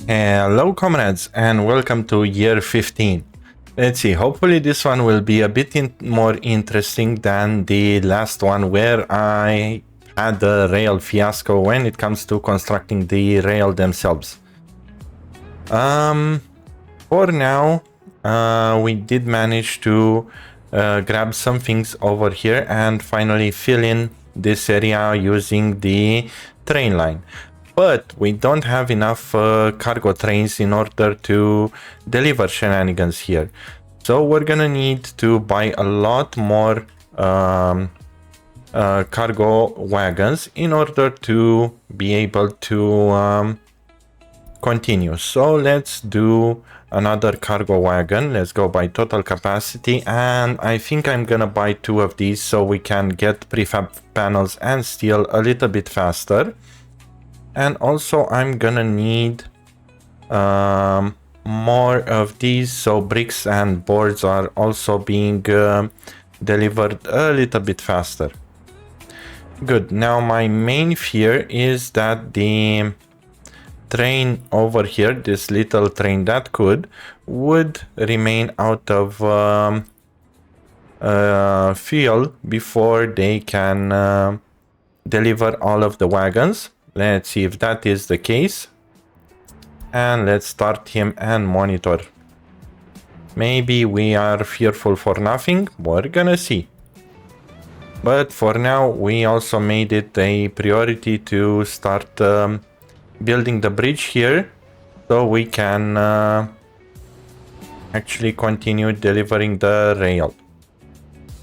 Hello comrades and welcome to year 15. Let's see, hopefully this one will be a bit more interesting than the last one where I had a rail fiasco when it comes to constructing the rail themselves. For now, we did manage to grab some things over here and finally fill in this area using the train line. But we don't have enough cargo trains in order to deliver shenanigans here. So we're gonna need to buy a lot more cargo wagons in order to be able to continue. So let's do another cargo wagon. Let's go by total capacity, and I think I'm gonna buy 2 of these so we can get prefab panels and steel a little bit faster. And also I'm gonna need more of these, so bricks and boards are also being delivered a little bit faster. Good. Now my main fear is that the train over here, this little train that would remain out of fuel before they can deliver all of the wagons. Let's see if that is the case. And let's start him and monitor. Maybe we are fearful for nothing. We're gonna see. But for now, we also made it a priority to start building the bridge here so we can actually continue delivering the rail.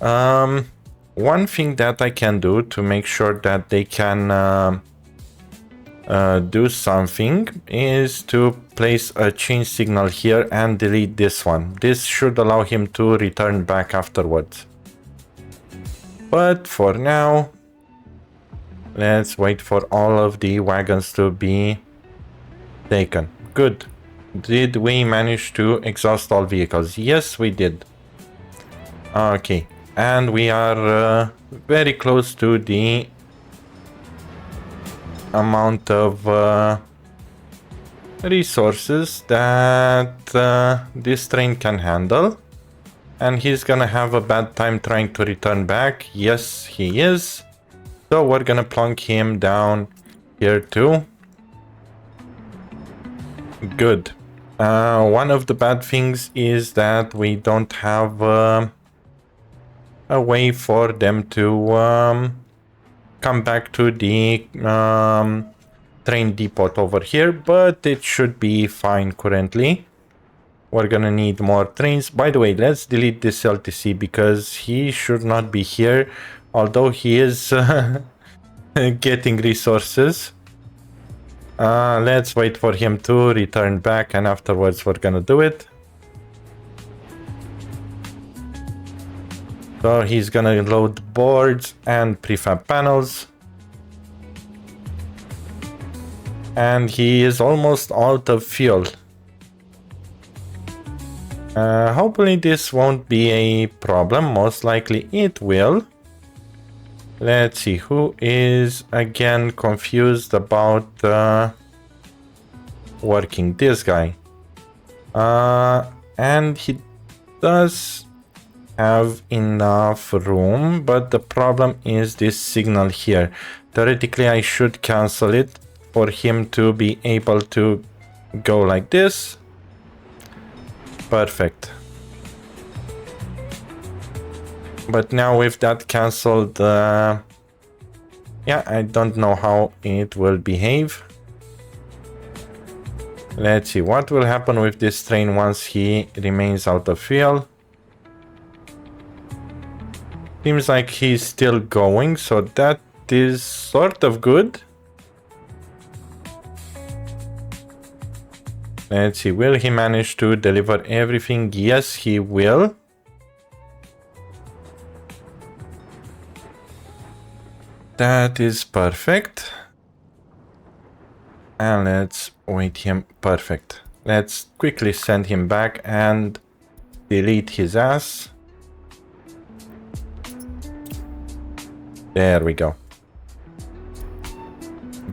One thing that I can do to make sure that they can do something is to place a change signal here and delete this one. This should allow him to return back afterwards. But for now, let's wait for all of the wagons to be taken. Good. Did we manage to exhaust all vehicles? Yes, we did. Okay. And we are very close to the amount of resources that this train can handle. And he's gonna have a bad time trying to return back. Yes, he is. So we're gonna plunk him down here too. Good. One of the bad things is that we don't have a way for them to come back to the train depot over here, but it should be fine currently. We're gonna need more trains. By the way, let's delete this LTC because he should not be here, although he is getting resources. Let's wait for him to return back and afterwards we're gonna do it. So he's gonna load boards and prefab panels. And he is almost out of fuel. Hopefully this won't be a problem. Most likely it will. Let's see, who is again confused about working? This guy. And he does have enough room, but the problem is this signal here. Theoretically, I should cancel it for him to be able to go like this. Perfect. But now with that cancelled, yeah, I don't know how it will behave. Let's see what will happen with this train once he remains out of fuel. Seems like he's still going, so that is sort of good. Let's see, will he manage to deliver everything? Yes, he will. That is perfect. And let's wait him. Perfect. Let's quickly send him back and delete his ass. There we go.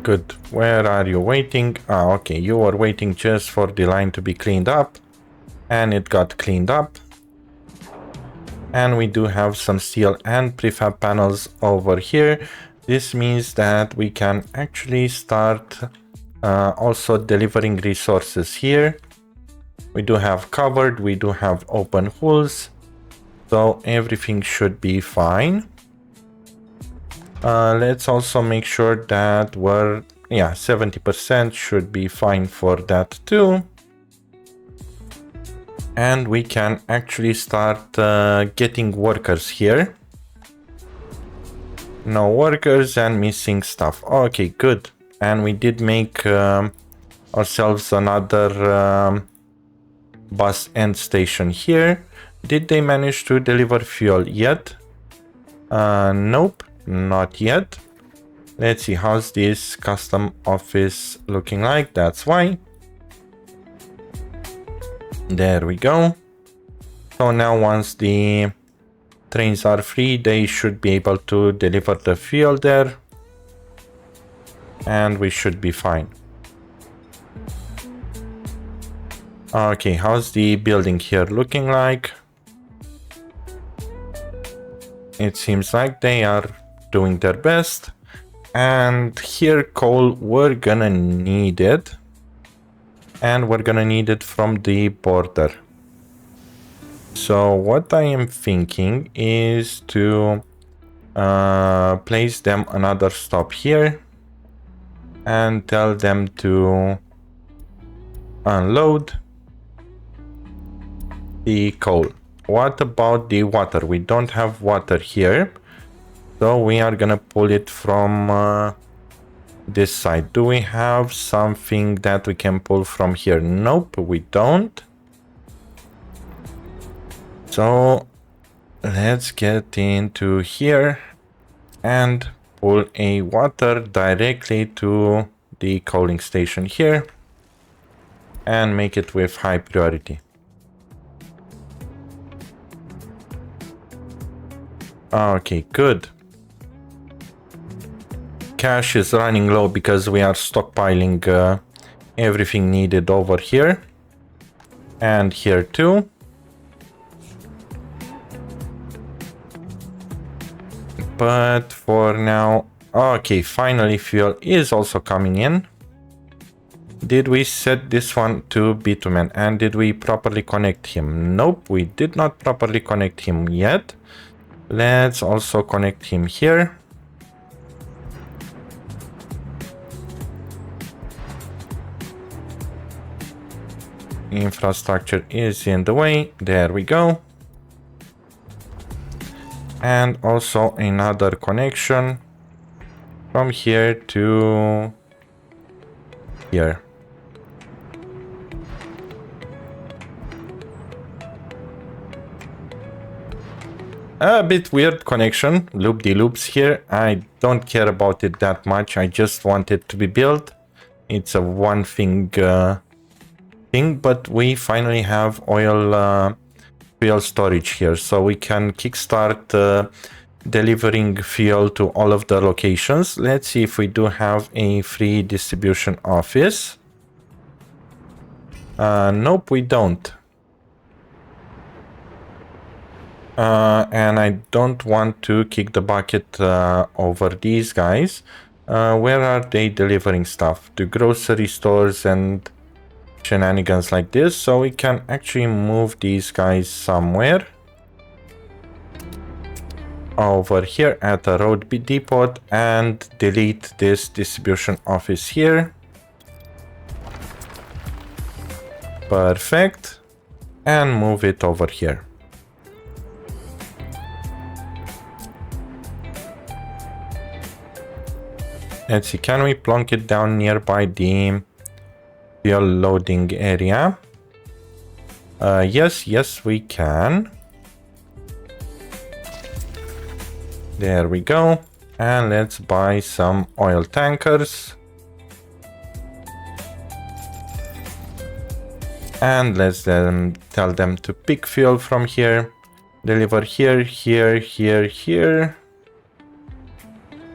good. Where are you waiting? Ah, okay, you were waiting just for the line to be cleaned up. And it got cleaned up. And we do have some steel and prefab panels over here. This means that we can actually start also delivering resources here. We do have covered, we do have open holes, so everything should be fine. Let's also make sure that we're, 70% should be fine for that too. And we can actually start getting workers here. No workers and missing stuff. Okay, good. And we did make ourselves another bus end station here. Did they manage to deliver fuel yet? Nope, not yet. Let's see, how's this custom office looking like? That's why. There we go. So now once the trains are free, they should be able to deliver the fuel there. And we should be fine. Okay, how's the building here looking like? It seems like they are doing their best. And here coal, we're gonna need it. And we're gonna need it from the border. So what I am thinking is to place them another stop here. And tell them to unload the coal. What about the water? We don't have water here, so we are gonna pull it from this side. Do we have something that we can pull from here? Nope, we don't. So let's get into here and pull a water directly to the coaling station here and make it with high priority. Okay, good. Cash is running low because we are stockpiling everything needed over here. And here too. But for now, okay, finally fuel is also coming in. Did we set this one to bitumen and did we properly connect him? Nope, we did not properly connect him yet. Let's also connect him here. Infrastructure is in the way. There we go. And also another connection from here to here. A bit weird connection, loop-de-loops here. I don't care about it that much. I just want it to be built. It's a one thing but we finally have oil fuel storage here, so we can kickstart delivering fuel to all of the locations. Let's see if we do have a free distribution office. Nope, we don't. And I don't want to kick the bucket over these guys. Where are they delivering stuff? To grocery stores and shenanigans like this. So we can actually move these guys somewhere. Over here at the road depot and delete this distribution office here. Perfect. And move it over here. Let's see, can we plonk it down nearby the fuel loading area? Yes, we can. There we go. And let's buy some oil tankers. And let's then tell them to pick fuel from here. Deliver here, here, here, here.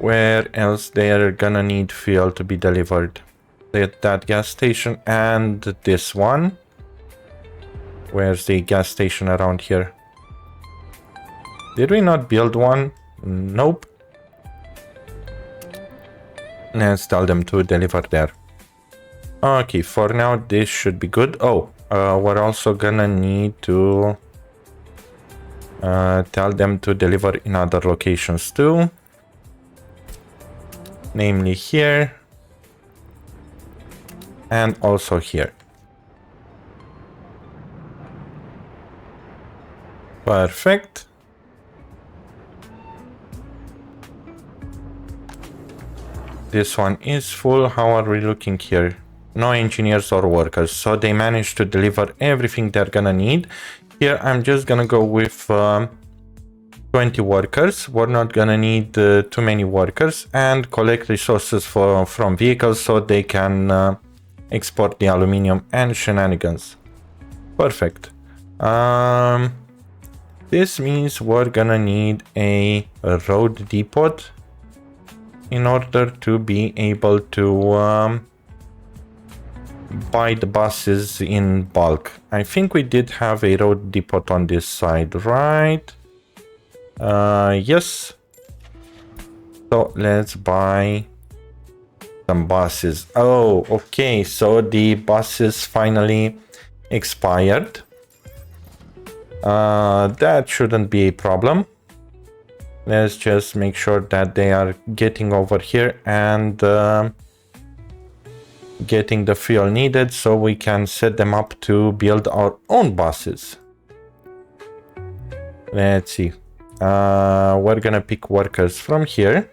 where else they are gonna need fuel to be delivered? That gas station and this one. Where's the gas station around here? Did we not build one? Nope. Let's tell them to deliver there. Okay, for now this should be good. Oh, we're also gonna need to tell them to deliver in other locations too. Namely here. And also here. Perfect. This one is full. How are we looking here? No engineers or workers. So they managed to deliver everything they're gonna need. Here I'm just gonna go with 20 workers. We're not gonna need too many workers, and collect resources from vehicles so they can export the aluminium and shenanigans. Perfect. This means we're gonna need a road depot in order to be able to buy the buses in bulk. I think we did have a road depot on this side, right? Yes. So let's buy some buses. Oh, okay. So the buses finally expired. That shouldn't be a problem. Let's just make sure that they are getting over here and getting the fuel needed so we can set them up to build our own buses. Let's see. We're gonna pick workers from here.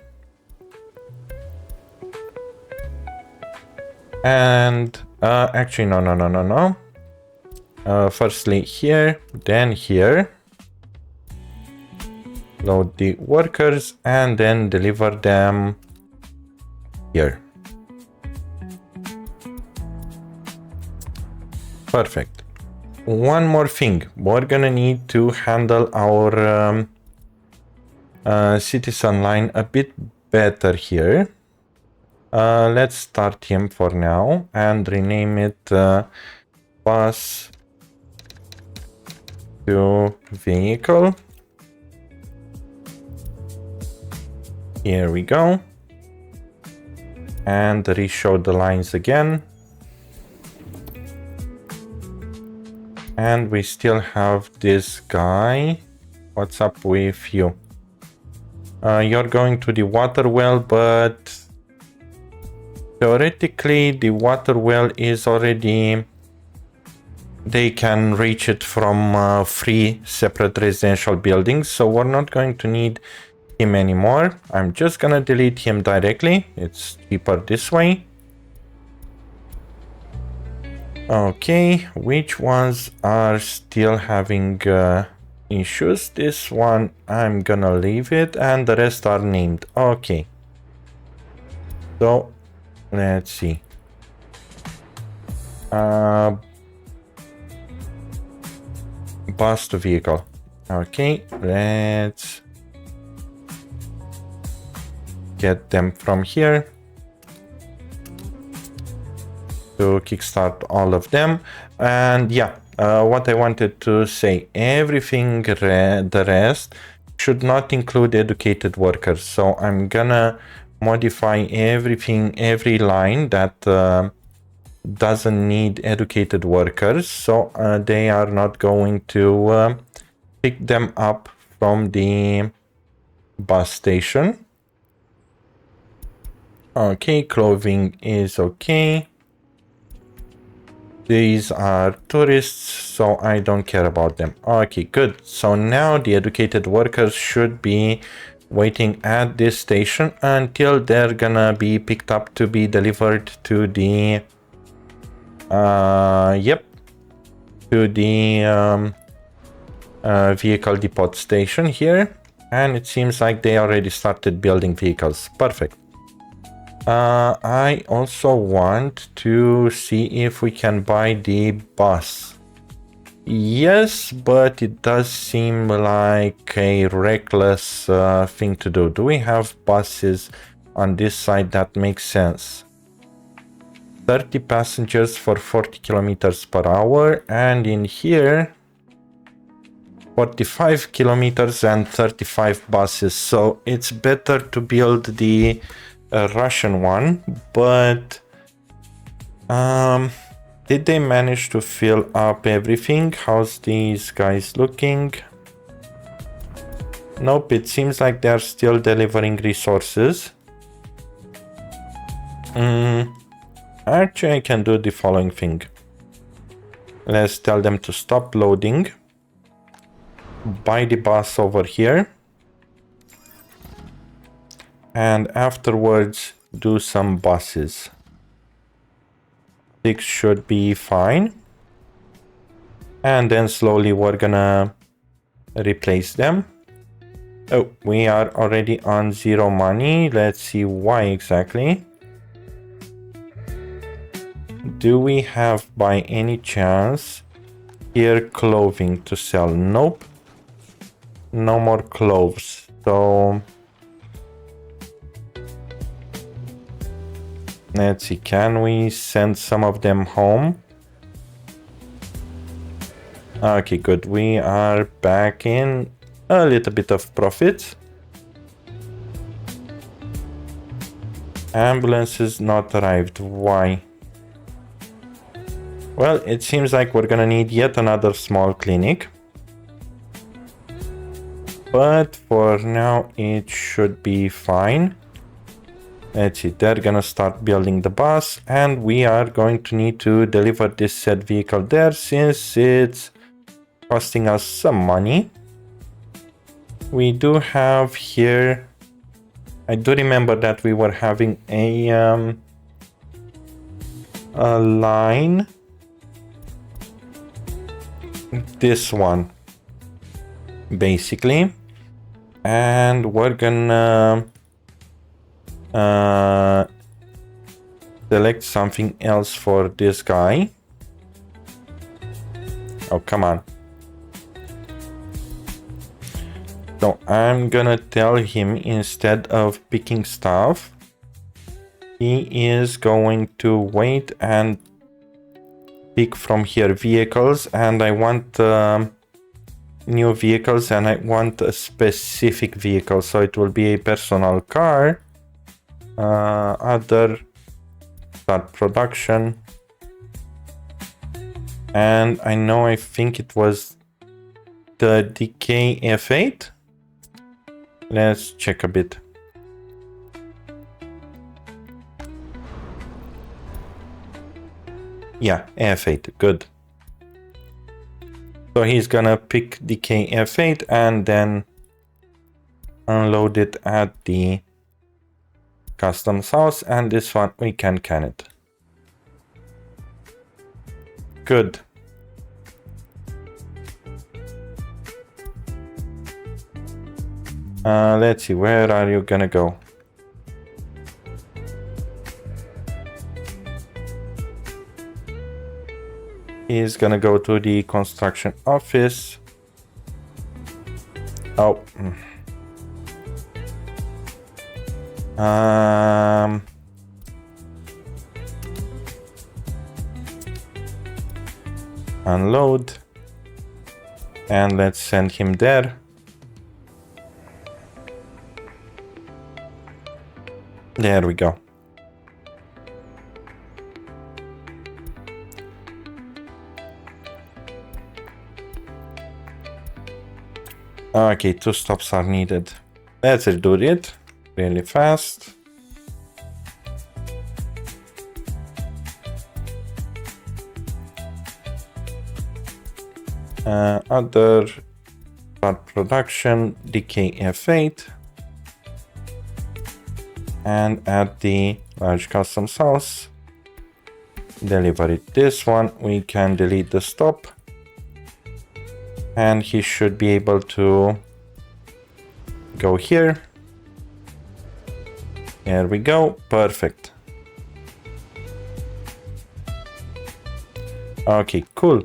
And actually, no. Firstly here, then here. Load the workers and then deliver them here. Perfect. One more thing. We're gonna need to handle our citizen line a bit better here. Let's start him for now and rename it bus to vehicle. Here we go. And reshow the lines again. And we still have this guy. What's up with you? You're going to the water well, but theoretically the water well is already... They can reach it from 3 separate residential buildings, so we're not going to need him anymore. I'm just gonna delete him directly. It's cheaper this way. Okay, which ones are still having issues? This one I'm gonna leave it, and the rest are named. Okay, so let's see. Bus to vehicle. Okay, let's get them from here to kickstart all of them. And yeah, what I wanted to say, everything the rest should not include educated workers. So I'm gonna modify everything, every line that doesn't need educated workers, so they are not going to pick them up from the bus station. Okay, clothing is okay. These are tourists, so I don't care about them. Okay, good. So now the educated workers should be waiting at this station until they're gonna be picked up to be delivered to the to the vehicle depot station here. And it seems like they already started building vehicles. Perfect. I also want to see if we can buy the bus. Yes, but it does seem like a reckless thing to do. Do we have buses on this side that makes sense? 30 passengers for 40 kilometers per hour, and in here 45 kilometers and 35 buses. So it's better to build the Russian one, but did they manage to fill up everything? How's these guys looking? Nope, it seems like they're still delivering resources. Actually, I can do the following thing. Let's tell them to stop loading. Buy the bus over here. And afterwards, do some buses. 6 should be fine. And then slowly we're gonna replace them. Oh, we are already on 0 money. Let's see why exactly. Do we have by any chance here clothing to sell? Nope. No more clothes. So let's see, can we send some of them home? Okay, good. We are back in a little bit of profit. Ambulances not arrived. Why? Well, it seems like we're gonna need yet another small clinic. But for now, it should be fine. Let's see, they're gonna start building the bus, and we are going to need to deliver this said vehicle there since it's costing us some money. We do have here, I do remember that we were having a line. This one, basically. And we're gonna select something else for this guy. Oh, come on. So I'm gonna tell him instead of picking stuff, he is going to wait and pick from here vehicles, and I want new vehicles, and I want a specific vehicle, so it will be a personal car. Other, start production, and I think it was the Decay F8. Let's check a bit. Yeah, F8, good. So he's gonna pick the KF8 and then unload it at the customs house, and this one we can it. Good. Let's see, where are you gonna go? He's gonna go to the construction office. Oh. Unload. And let's send him there. There we go. Okay, 2 stops are needed. Let's do it really fast. Other part production, DKF8. And at the large customs house, deliver it. This one, we can delete the stop. And he should be able to go here. There we go. Perfect. Okay, cool.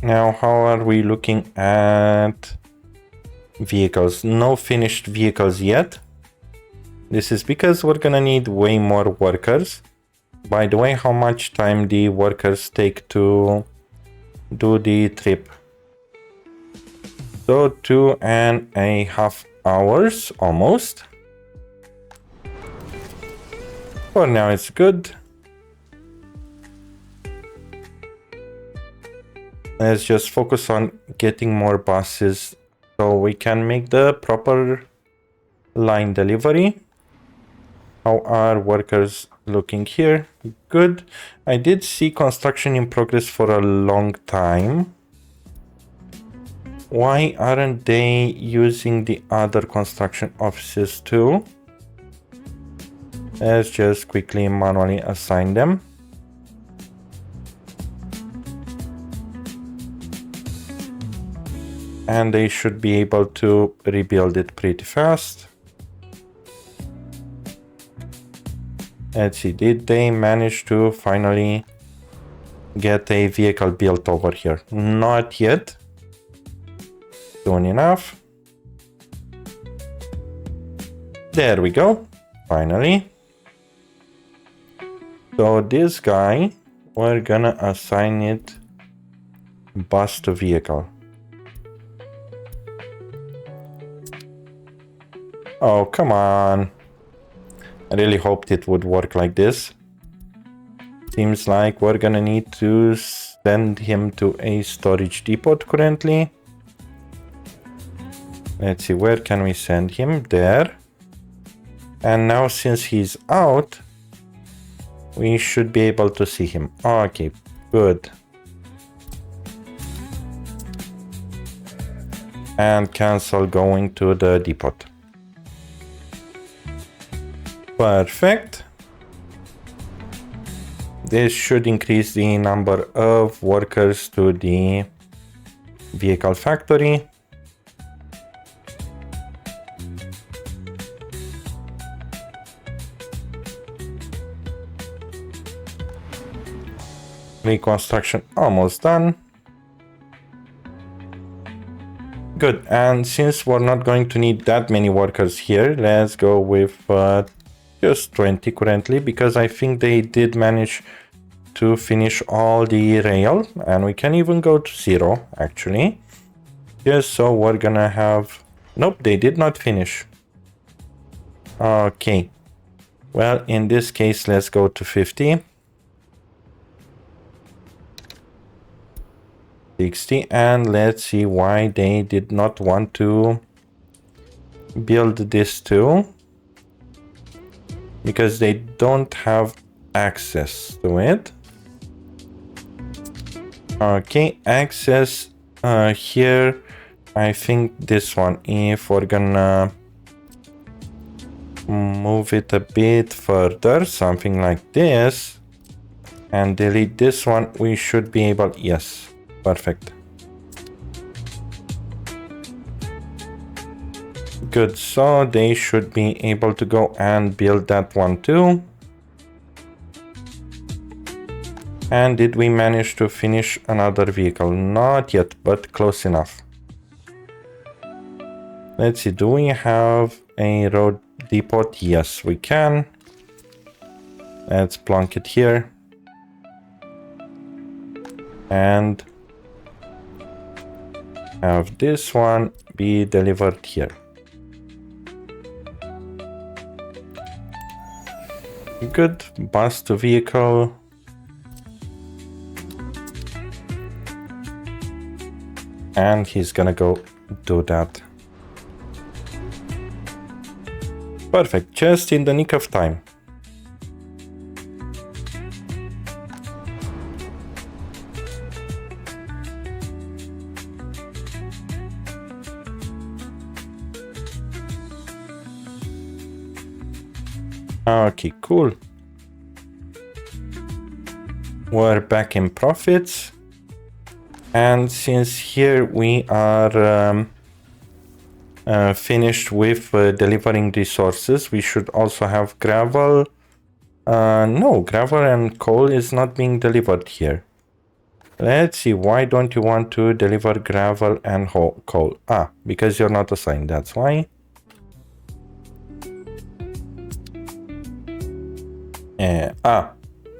Now, how are we looking at vehicles? No finished vehicles yet. This is because we're gonna need way more workers. By the way, how much time the workers take to do the trip? So 2.5 hours almost. For now it's good. Let's just focus on getting more buses so we can make the proper line delivery. How are workers looking here? Good. I did see construction in progress for a long time. Why aren't they using the other construction offices too? Let's just quickly manually assign them. And they should be able to rebuild it pretty fast. Let's see, did they manage to finally get a vehicle built over here? Not yet. Soon enough. There we go. Finally. So this guy, we're gonna assign it bus to vehicle. Oh, come on. I really hoped it would work like this. Seems like we're gonna need to send him to a storage depot currently. Let's see, where can we send him? There. And now since he's out, we should be able to see him. Okay, good. And cancel going to the depot. Perfect. This should increase the number of workers to the vehicle factory. Reconstruction almost done. Good, and since we're not going to need that many workers here, let's go with just 20 currently, because I think they did manage to finish all the rail, and we can even go to 0 actually. Yes, so we're gonna have... Nope, they did not finish. Okay, well, in this case, let's go to 50. 60, and let's see why they did not want to build this too. Because they don't have access to it. Okay, access here. I think this one, if we're gonna move it a bit further, something like this, and delete this one, we should be able... Yes, perfect. Good, so they should be able to go and build that one too. And did we manage to finish another vehicle? Not yet, but close enough. Let's see, do we have a road depot? Yes, we can. Let's plonk it here. And have this one be delivered here. Good, bus to vehicle. And he's gonna go do that. Perfect, just in the nick of time. Okay, cool. We're back in profits. And since here we are finished with delivering resources, we should also have gravel. No, gravel and coal is not being delivered here. Let's see, why don't you want to deliver gravel and coal? Ah, because you're not assigned, that's why.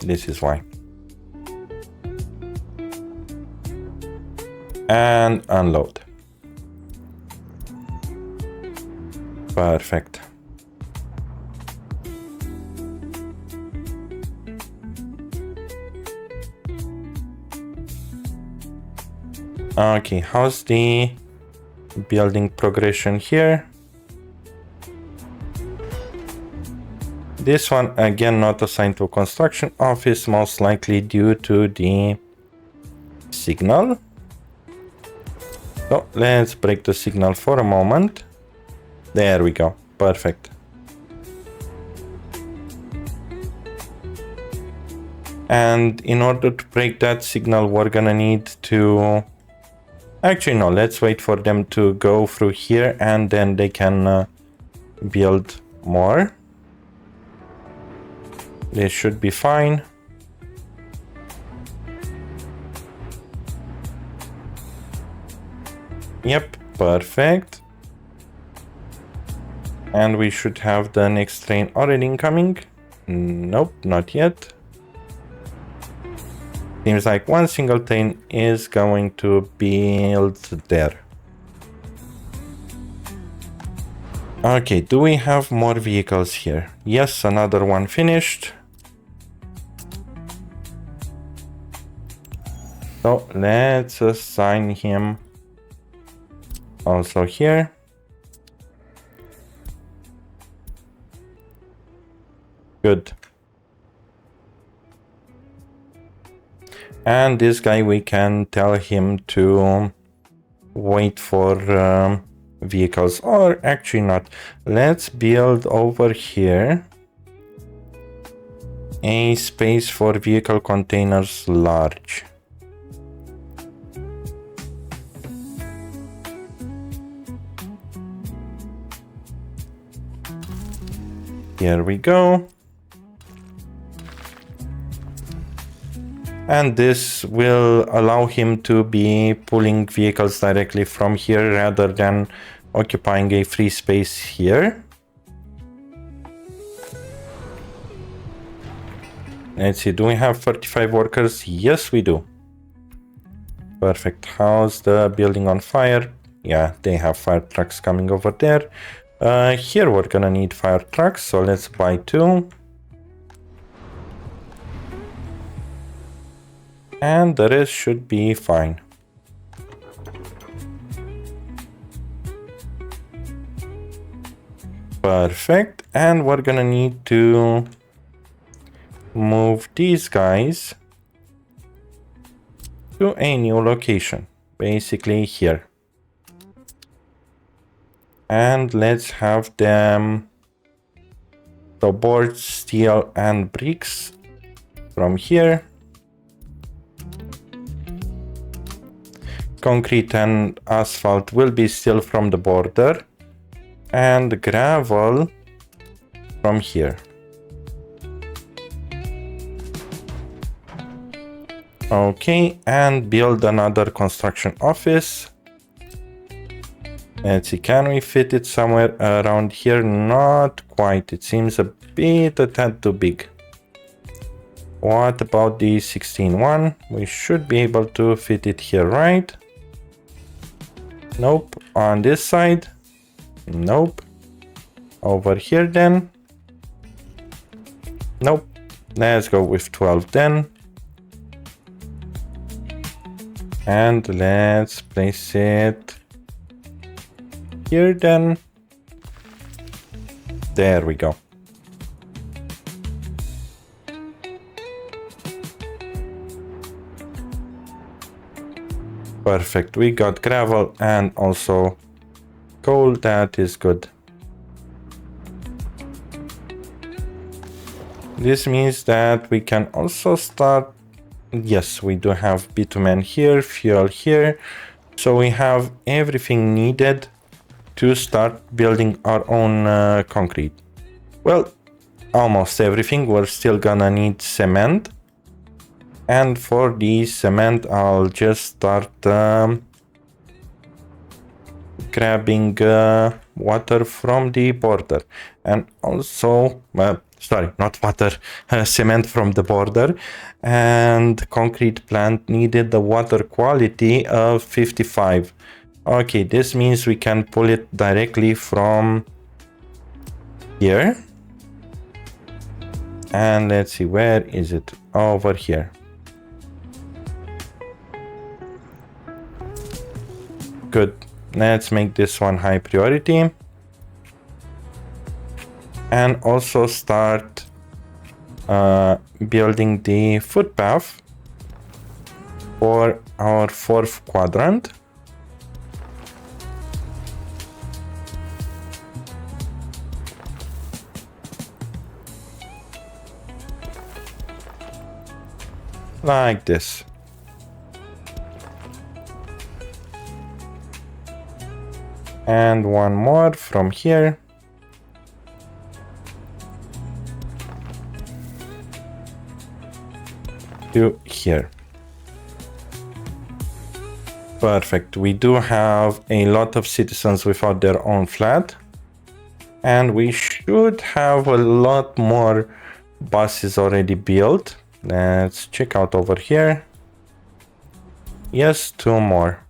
This is why. And unload. Perfect. Okay, how's the building progression here? This one again not assigned to construction office, most likely due to the signal. So let's break the signal for a moment. There we go, perfect. And in order to break that signal, we're gonna need to... Actually, no, let's wait for them to go through here and then they can build more. This should be fine. Yep, perfect. And we should have the next train already incoming. Nope, not yet. Seems like one single train is going to build there. Okay, do we have more vehicles here? Yes, another one finished. So let's assign him also here. Good. And this guy, we can tell him to wait for vehicles, or actually not. Let's build over here a space for vehicle containers large. Here we go. And this will allow him to be pulling vehicles directly from here rather than occupying a free space here. Let's see, do we have 35 workers? Yes, we do. Perfect. How's the building on fire? Yeah, they have fire trucks coming over there. Here we're gonna need fire trucks, so let's buy 2. And the rest should be fine. Perfect. And we're gonna need to move these guys to a new location, basically here. And let's have them, so boards, steel and bricks from here. Concrete and asphalt will be still from the border, and gravel from here. Okay, and build another construction office. Let's see, can we fit it somewhere around here? Not quite, it seems a tad too big. What about the 16 one? We should be able to fit it here, right? Nope. On this side? Nope. Over here then? Nope. Let's go with 12 then. And let's place it here then. There we go. Perfect, we got gravel and also coal, that is good. This means that we can also start, yes, we do have bitumen here, fuel here, so we have everything needed to start building our own concrete. Well, almost everything. We're still gonna need cement. And for the cement, I'll just start grabbing water from the border. And also, sorry, not water, cement from the border. And concrete plant needed the water quality of 55. Okay, this means we can pull it directly from here. And let's see, where is it? Over here. Good. Let's make this one high priority. And also start building the footpath for our fourth quadrant. Like this. And one more from here. To here. Perfect. We do have a lot of citizens without their own flat. And we should have a lot more buses already built. Let's check out over here. Yes, 2 more.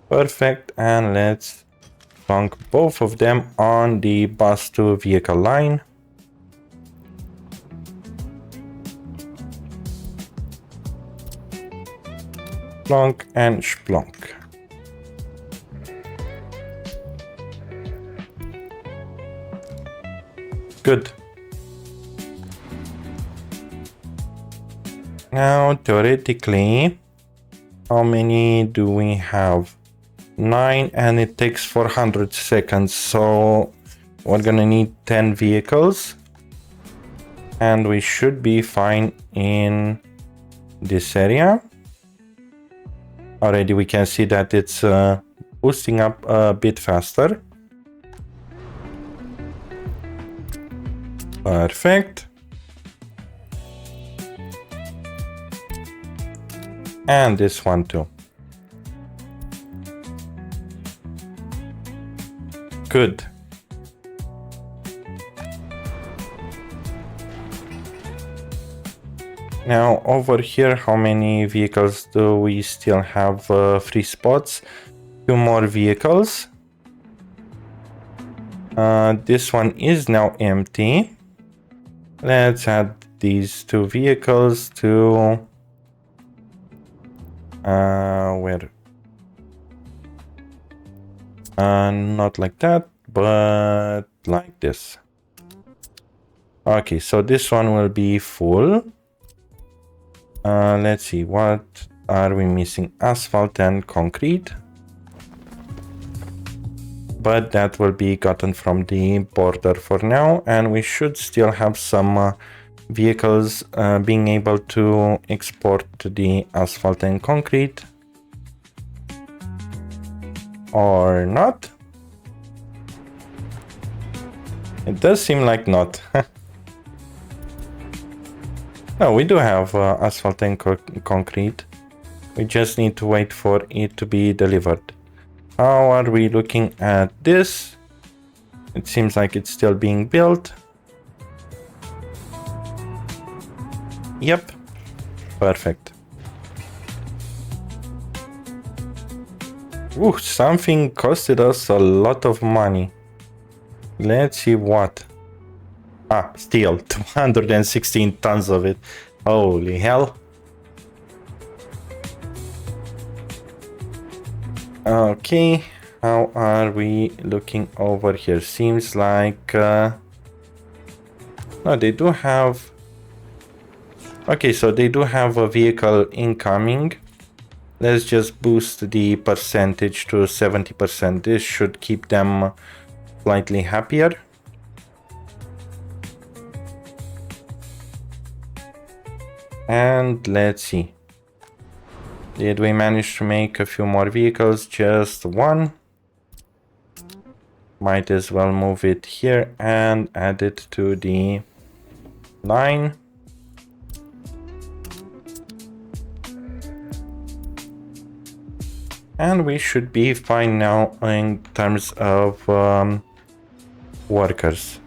Perfect. And let's plonk both of them on the bus to vehicle line. Plonk and splonk. Good. Now, theoretically, how many do we have? 9, and it takes 400 seconds. So we're gonna need 10 vehicles. And we should be fine in this area. Already we can see that it's boosting up a bit faster. Perfect. And this one too. Good. Now over here, how many vehicles do we still have free spots? 2 more vehicles. This one is now empty. Let's add these 2 vehicles to where? Not like that, but like this. Okay, so this one will be full. Let's see, what are we missing? Asphalt and concrete. But that will be gotten from the border for now, and we should still have some vehicles being able to export the asphalt and concrete. Or not? It does seem like not. No, we do have asphalt and concrete. We just need to wait for it to be delivered. How are we looking at this? It seems like it's still being built. Yep. Perfect. Ooh, something costed us a lot of money. Let's see what. Ah, steel. 216 tons of it. Holy hell. Okay, how are we looking over here? Seems like... no, they do have... Okay, so they do have a vehicle incoming. Let's just boost the percentage to 70%. This should keep them slightly happier. And let's see. Did we manage to make a few more vehicles? Just one. Might as well move it here and add it to the line. And we should be fine now in terms of workers.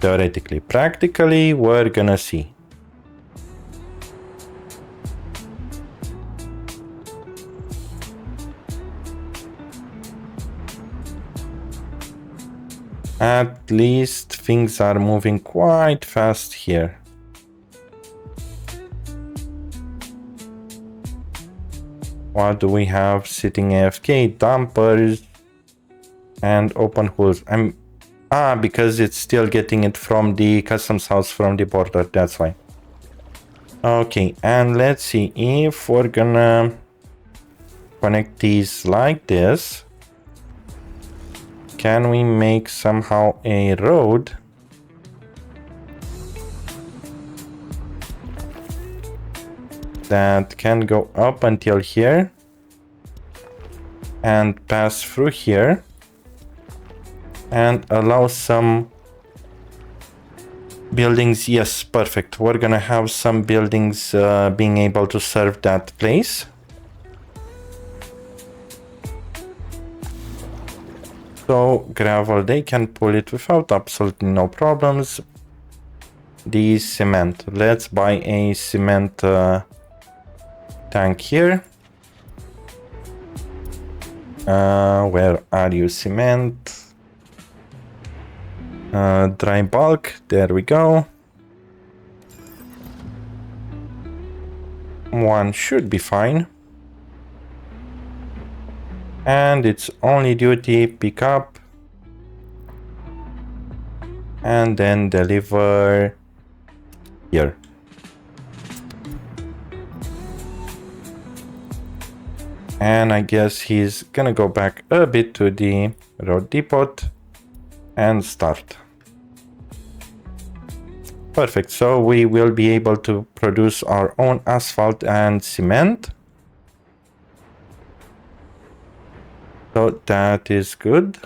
Theoretically. Practically, we're gonna see. At least things are moving quite fast here. What do we have sitting AFK? Dumpers and open holes. Because it's still getting it from the customs house from the border, that's why. Okay, and let's see if we're gonna connect these like this. Can we make somehow a road that can go up until here and pass through here and allow some buildings? Yes, perfect. We're gonna have some buildings being able to serve that place. So gravel, they can pull it without absolutely no problems. The cement, let's buy a cement tank here. Where are you, cement? Dry bulk, there we go. One should be fine. And it's only duty pick up and then deliver here. And I guess he's gonna go back a bit to the road depot and start. Perfect, so we will be able to produce our own asphalt and cement. So that is good.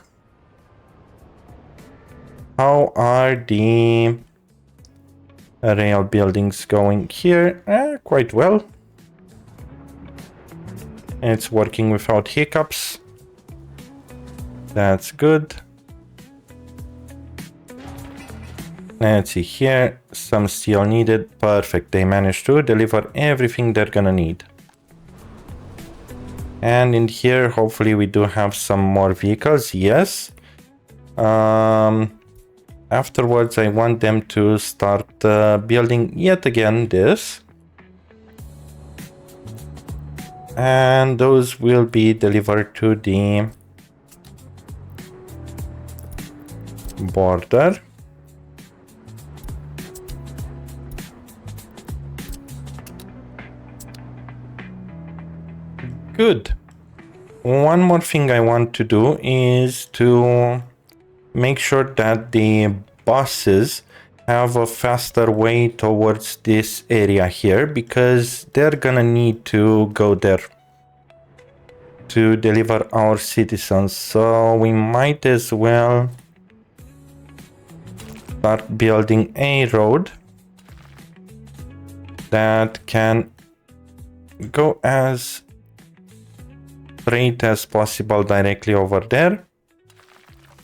How are the rail buildings going here? Quite well. It's working without hiccups. That's good. Let's see here. Some steel needed. Perfect. They managed to deliver everything they're gonna need. And in here, hopefully we do have some more vehicles. Yes. Afterwards, I want them to start building yet again this. And those will be delivered to the border. Good. One more thing I want to do is to make sure that the buses have a faster way towards this area here, because they're gonna need to go there to deliver our citizens. So we might as well start building a road that can go as straight as possible directly over there.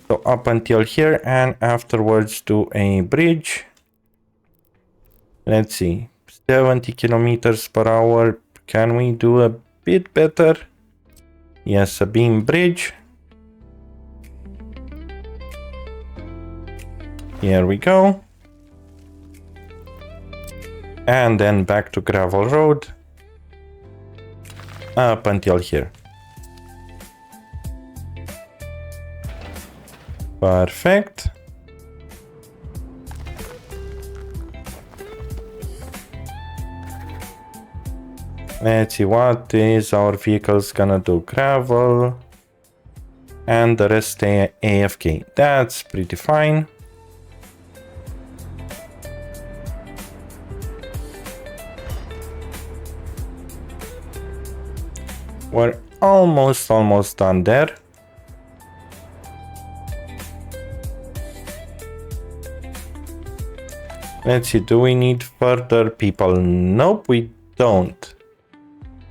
So up until here, and afterwards do a bridge. Let's see, 70 kilometers per hour. Can we do a bit better? Yes, a beam bridge. Here we go. And then back to gravel road. Up until here. Perfect. Let's see, what is our vehicles gonna do? Gravel. And the rest stay AFK. That's pretty fine. We're almost done there. Let's see, do we need further people? Nope, we don't.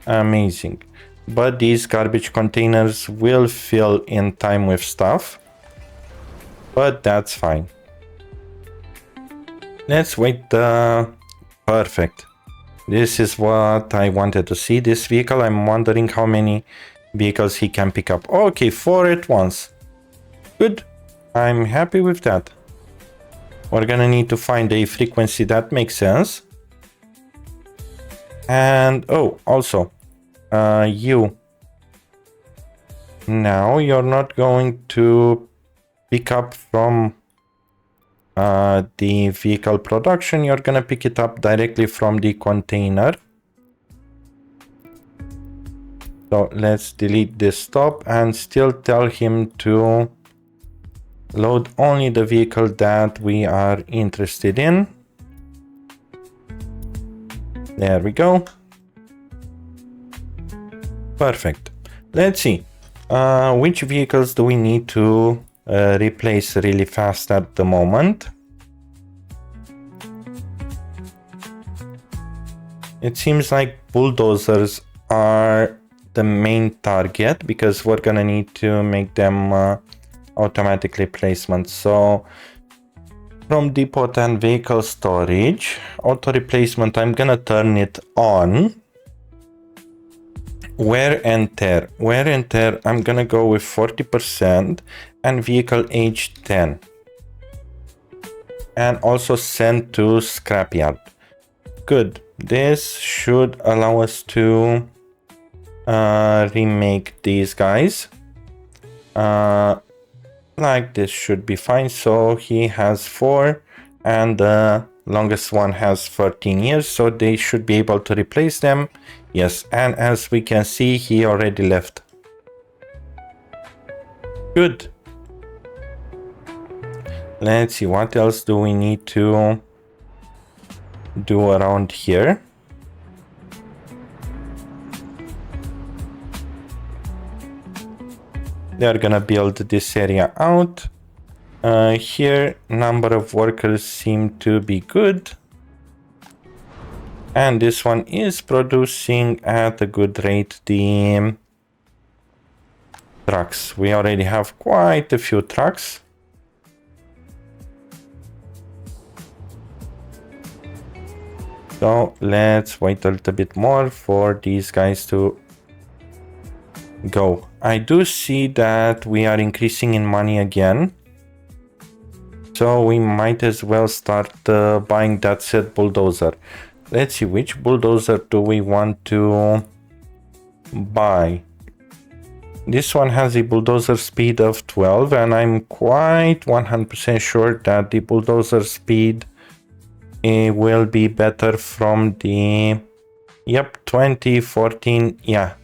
Amazing. But these garbage containers will fill in time with stuff. But that's fine. Let's wait. Perfect. This is what I wanted to see. This vehicle, I'm wondering how many vehicles he can pick up. Okay, 4 at once. Good. I'm happy with that. We're gonna need to find a frequency that makes sense. And, oh, also, you. Now, you're not going to pick up from the vehicle production. You're gonna pick it up directly from the container. So let's delete this stop and still tell him to load only the vehicle that we are interested in. There we go. Perfect. Let's see. Which vehicles do we need to replace really fast at the moment? It seems like bulldozers are the main target because we're gonna need to make them automatic replacement. So from depot and vehicle storage, auto replacement, I'm gonna turn it on. Wear and tear. Wear and tear, I'm gonna go with 40% and vehicle age 10. And also send to scrapyard. Good. This should allow us to remake these guys. Like this should be fine. So he has 4 and the longest one has 13 years. So they should be able to replace them. Yes, and as we can see, he already left. Good. Let's see, what else do we need to do around here? They're gonna build this area out. Here, number of workers seem to be good. And this one is producing at a good rate the trucks. We already have quite a few trucks. So let's wait a little bit more for these guys to go. I do see that we are increasing in money again. So we might as well start buying that said bulldozer. Let's see, which bulldozer do we want to buy? This one has a bulldozer speed of 12 and I'm quite 100% sure that the bulldozer speed will be better from the 20, 14,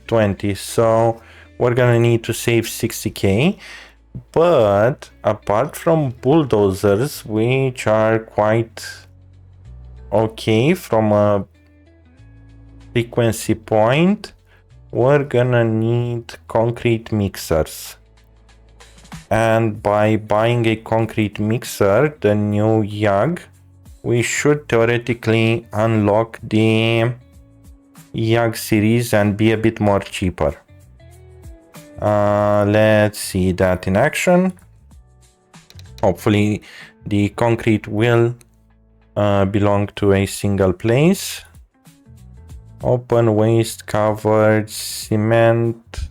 20. So we're gonna need to save 60k. But apart from bulldozers, which are quite okay from a frequency point, we're gonna need concrete mixers. And by buying a concrete mixer, the new YAG, we should theoretically unlock the YAG series and be a bit more cheaper. Let's see that in action. Hopefully the concrete will belong to a single place. Open, waste, covered, cement,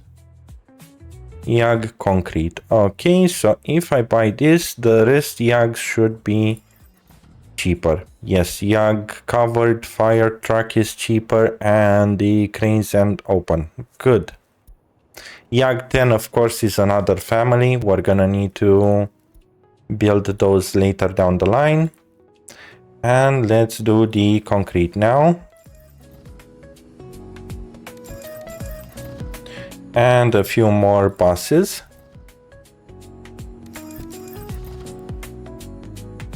YAG, concrete. Okay, so if I buy this, the rest YAG should be cheaper. Yes, YAG covered fire truck is cheaper and the cranes and open. Good. YAG 10 of course is another family. We're gonna need to build those later down the line. And let's do the concrete now. And a few more buses.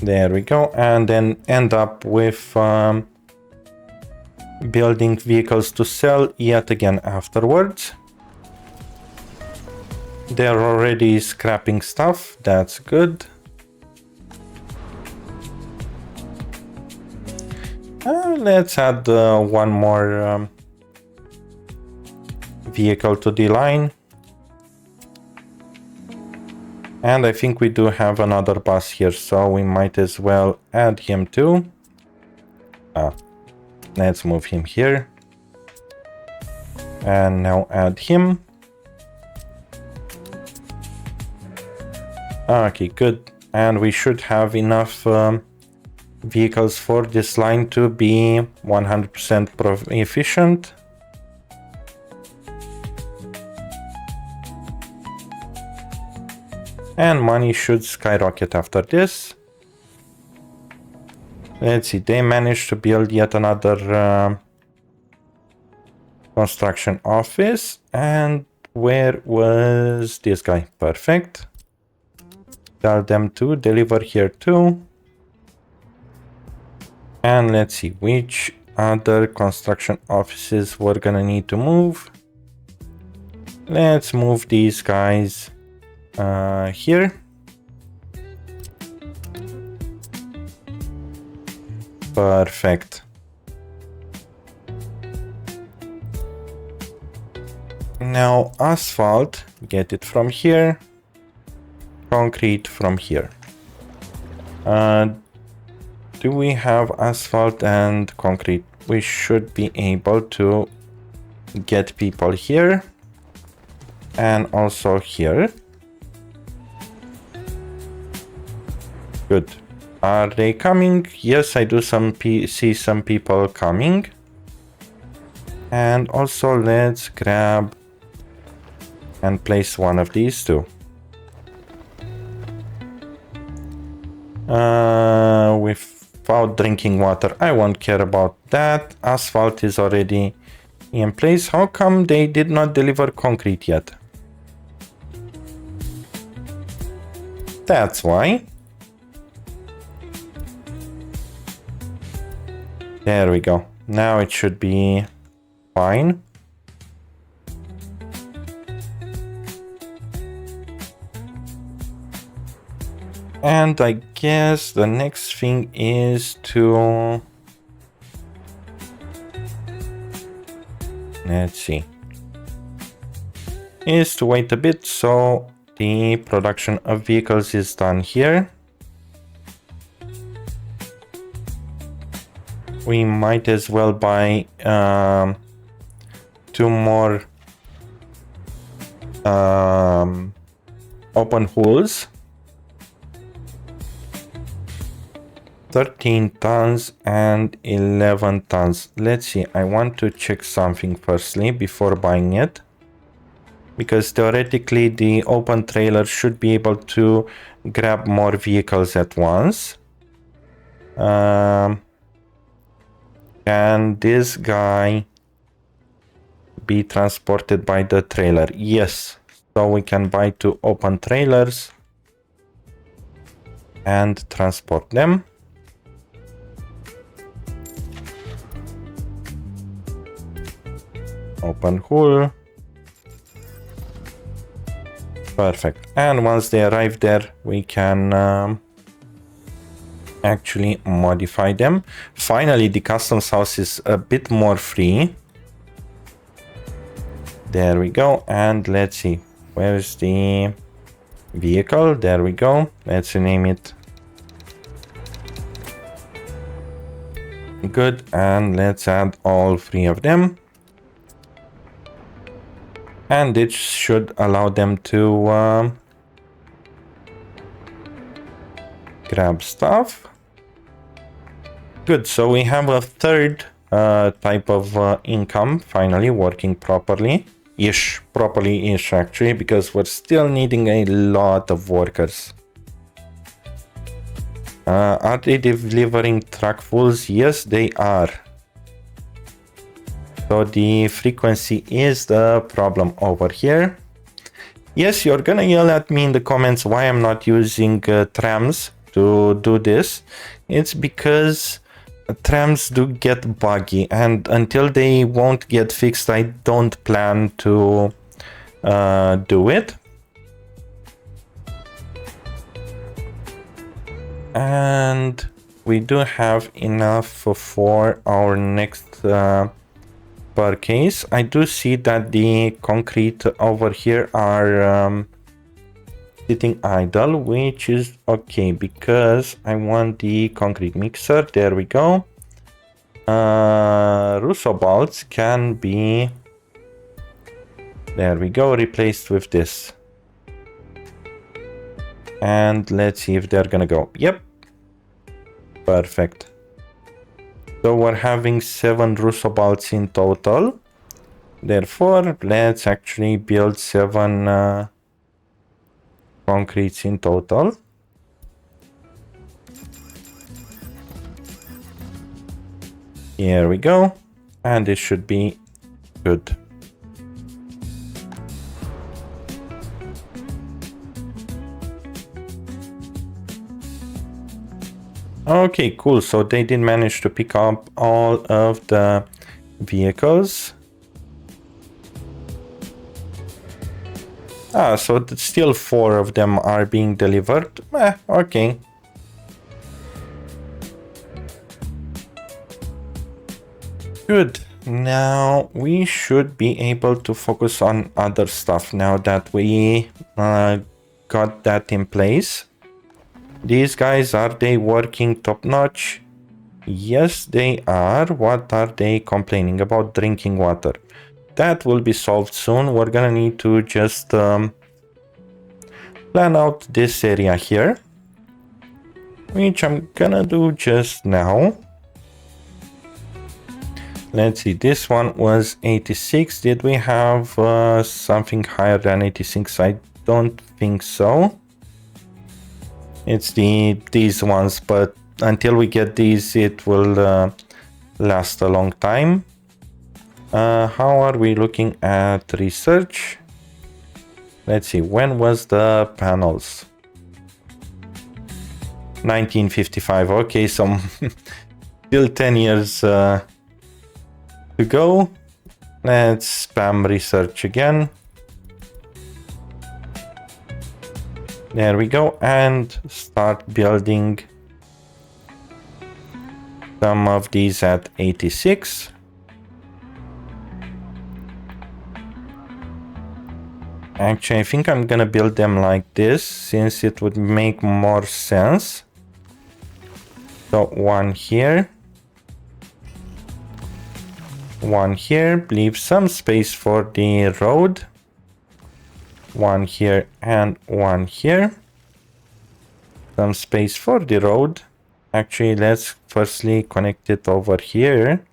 There we go. And then end up with building vehicles to sell yet again afterwards. They're already scrapping stuff. That's good. Let's add one more vehicle to the line. And I think we do have another bus here, so we might as well add him too. Let's move him here. And now add him. Okay, good. And we should have enough vehicles for this line to be 100% efficient. And money should skyrocket after this. Let's see, they managed to build yet another construction office. And where was this guy? Perfect. Tell them to deliver here too. And let's see which other construction offices we're gonna need to move. Let's move these guys here. Perfect. Now asphalt, get it from here. Concrete from here. Do we have asphalt and concrete? We should be able to get people here and also here. Good. Are they coming? Yes, I do see some people coming. And also let's grab and place one of these too. Without drinking water, I won't care about that. Asphalt is already in place. How come they did not deliver concrete yet? That's why. There we go. Now it should be fine. And I guess the next thing is to... Let's see. Is to wait a bit so the production of vehicles is done here. We might as well buy 2 more open hools. 13 tons and 11 tons. Let's see, I want to check something firstly before buying it. Because theoretically the open trailer should be able to grab more vehicles at once. Can this guy be transported by the trailer? Yes. So we can buy 2 open trailers and transport them. Open hull. Perfect. And once they arrive there, we can actually modify them. Finally, the customs house is a bit more free. There we go. And let's see. Where's the vehicle? There we go. Let's rename it. Good. And let's add all 3 of them. And it should allow them to grab stuff. Good, so we have a third type of income finally working properly-ish, actually, because we're still needing a lot of workers. Are they delivering truckfuls? Yes, they are. So the frequency is the problem over here. Yes, you're gonna yell at me in the comments why I'm not using trams to do this. It's because trams do get buggy, and until they won't get fixed, I don't plan to do it. And we do have enough for our next case. I do see that the concrete over here are sitting idle, which is okay because I want the concrete mixer. There we go. Russo bolts can be, there we go, replaced with this. And let's see if they're gonna go. Yep. Perfect. So we're having 7 Russo bolts in total. Therefore, let's actually build 7 concretes in total. Here we go. And this should be good. Okay, cool. So they did manage to pick up all of the vehicles. So still 4 of them are being delivered. Okay. Good. Now we should be able to focus on other stuff now that we got that in place. These guys, are they working top notch? Yes, they are. What are they complaining about? Drinking water. That will be solved soon. We're gonna need to just plan out this area here, which I'm gonna do just now. Let's see, this one was 86. Did we have something higher than 86? I don't think so. It's these ones, but until we get these, it will last a long time. How are we looking at research? Let's see, when was the panels? 1955. Okay, so still 10 years to go. Let's spam research again. There we go, and start building some of these at 86. Actually, I think I'm gonna build them like this, since it would make more sense. So 1 here. 1 here, leave some space for the road. 1 here and 1 here. Some space for the road. Actually, let's firstly connect it over here.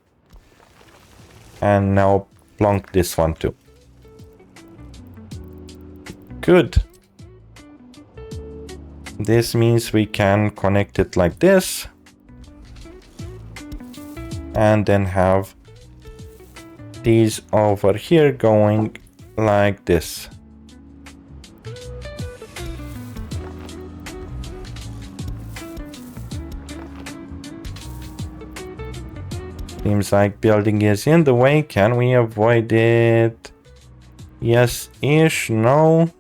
And now plonk this one too. Good. This means we can connect it like this. And then have these over here going like this. Seems like building is in the way. Can we avoid it? Yes-ish. No.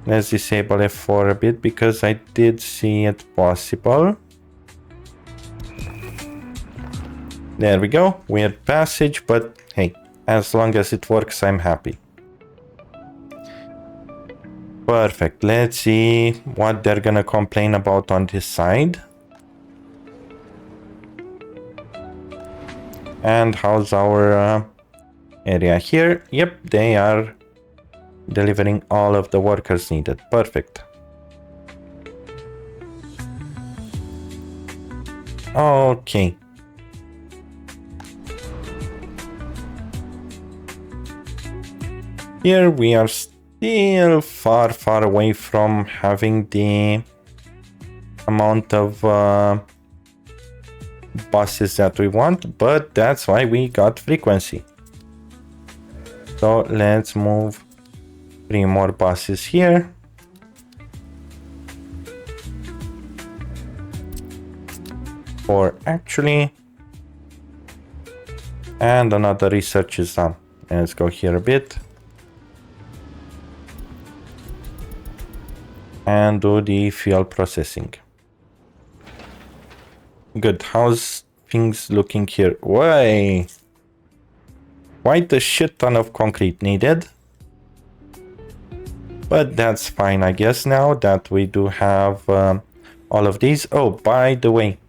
Let's disable it for a bit because I did see it possible. There we go. Weird passage, but hey, as long as it works, I'm happy. Perfect. Let's see what they're gonna complain about on this side. And how's our area here? Yep, they are delivering all of the workers needed. Perfect. Okay. Here we are still far away from having the amount of buses that we want, but that's why we got frequency. So let's move 3 more buses here. Or actually, and another research is done. Let's go here a bit. And do the fuel processing. Good. How's things looking here? Way. Quite a shit ton of concrete needed. But that's fine, I guess, now that we do have all of these. Oh, by the way,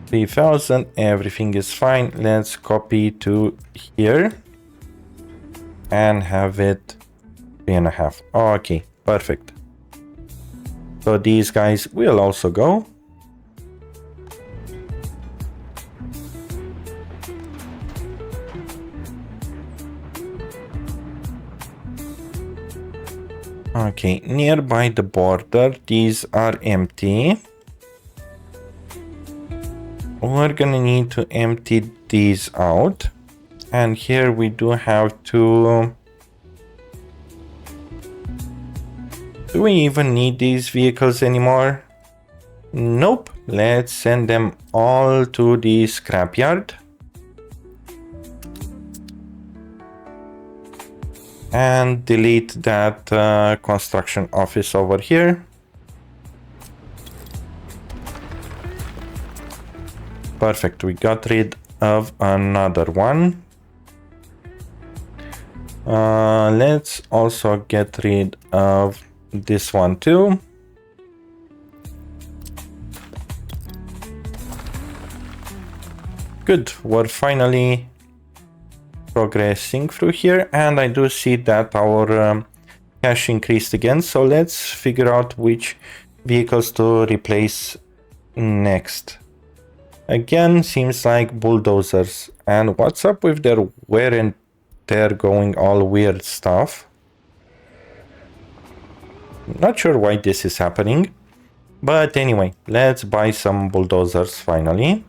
3000, everything is fine. Let's copy to here and have it 3.5. Okay, perfect. So these guys will also go. Okay, nearby the border, these are empty. We're gonna need to empty these out. And here we do have to... Do we even need these vehicles anymore? Nope. Let's send them all to the scrapyard. And delete that construction office over here. Perfect, we got rid of another one. Let's also get rid of this one too. Good, we're finally progressing through here, and I do see that our cash increased again, so let's figure out which vehicles to replace next. Again, seems like bulldozers. And what's up with their wear and tear going all weird stuff? Not sure why this is happening, but anyway, let's buy some bulldozers finally.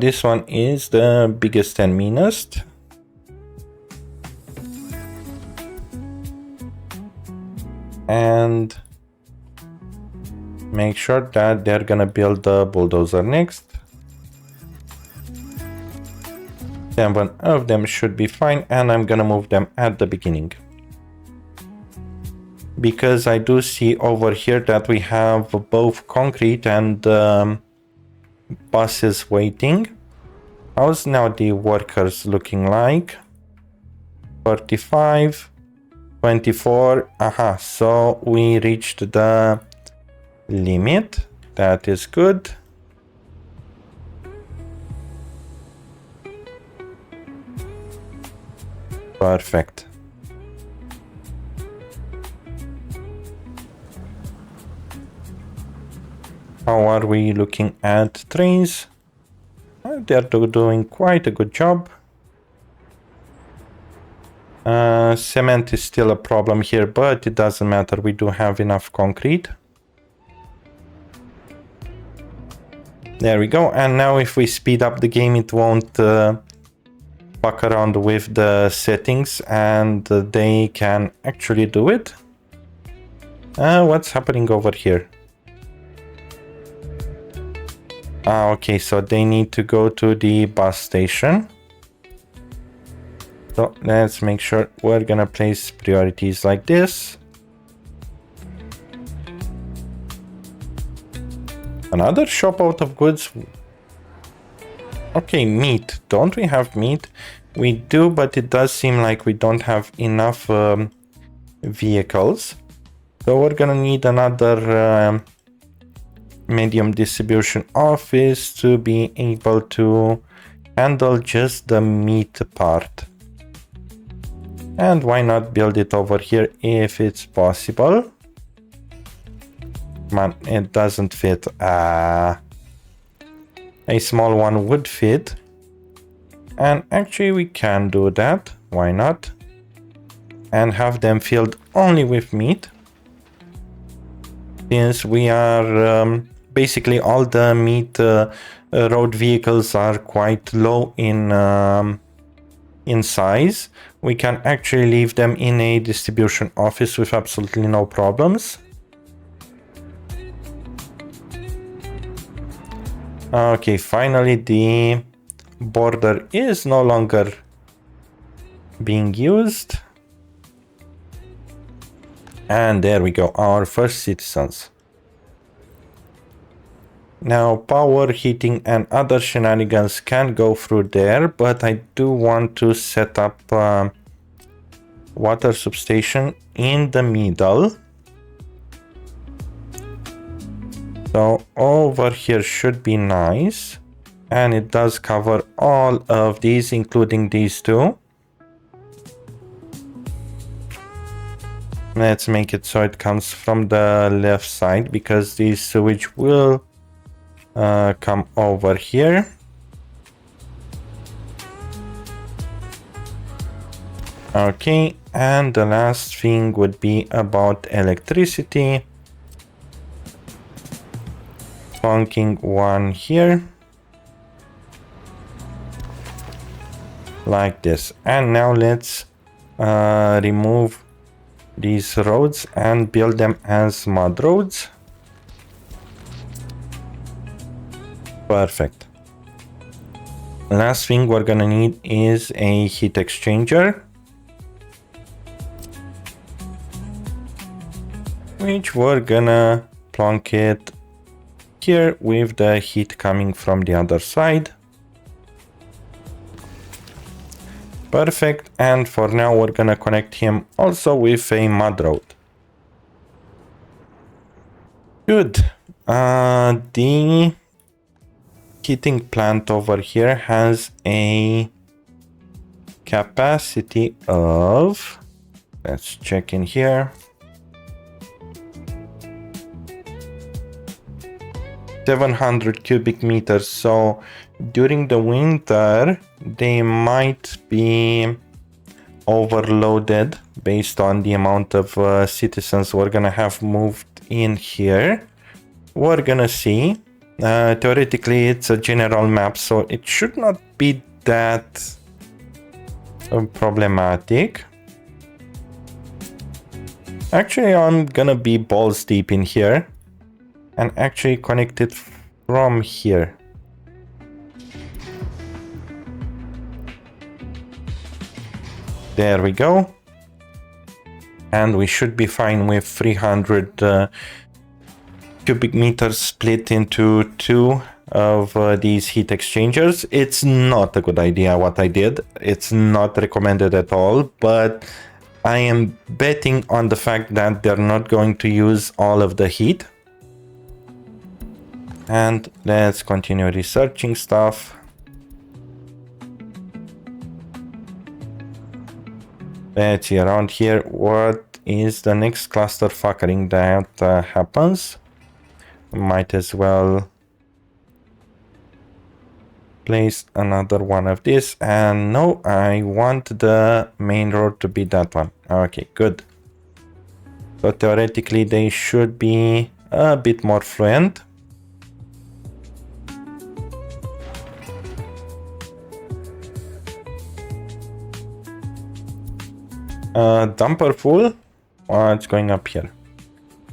This one is the biggest and meanest. And make sure that they're gonna build the bulldozer next. 7 of them should be fine, and I'm gonna move them at the beginning. Because I do see over here that we have both concrete and buses waiting. How's now the workers looking like? 45, 24. Aha, so we reached the limit. That is good. Perfect. How are we looking at trains? They're doing quite a good job. Cement is still a problem here, but it doesn't matter. We do have enough concrete. There we go. And now if we speed up the game, it won't fuck around with the settings, and they can actually do it. What's happening over here? Okay, so they need to go to the bus station. So let's make sure we're gonna place priorities like this. Another shop out of goods. Okay, meat. Don't we have meat? We do, but it does seem like we don't have enough vehicles. So we're gonna need another medium distribution office to be able to handle just the meat part. And why not build it over here if it's possible? Man, it doesn't fit. A small one would fit. And actually we can do that. Why not? And have them filled only with meat. Since we are basically all the meat road vehicles are quite low in size, we can actually leave them in a distribution office with absolutely no problems. Okay, finally the border is no longer being used. And there we go, our first citizens. Now power, heating and other shenanigans can go through there, but I do want to set up water substation in the middle. So over here should be nice. And it does cover all of these, including these two. Let's make it so it comes from the left side, because the sewage will come over here. Okay, and the last thing would be about electricity. Plonking one here. Like this. And now let's remove these roads and build them as mud roads. Perfect. Last thing we're gonna need is a heat exchanger, which we're gonna plonk it here with the heat coming from the other side. Perfect, and for now we're gonna connect him also with a mud road. Good. The heating plant over here has a capacity of, let's check in here, 700 cubic meters. So during the winter they might be overloaded based on the amount of citizens we're gonna have moved in here. We're gonna see. Theoretically it's a general map, so it should not be that problematic. Actually, I'm gonna be balls deep in here and actually connect it from here. There we go. And we should be fine with 300 cubic meters split into two of these heat exchangers. It's not a good idea what I did. It's not recommended at all, but I am betting on the fact that they're not going to use all of the heat. And let's continue researching stuff. Let's see around here, what is the next cluster fuckering that happens. Might as well place another one of this. And no, I want the main road to be that one. Okay, good. So theoretically they should be a bit more fluent. Dumper full. Oh, it's going up here.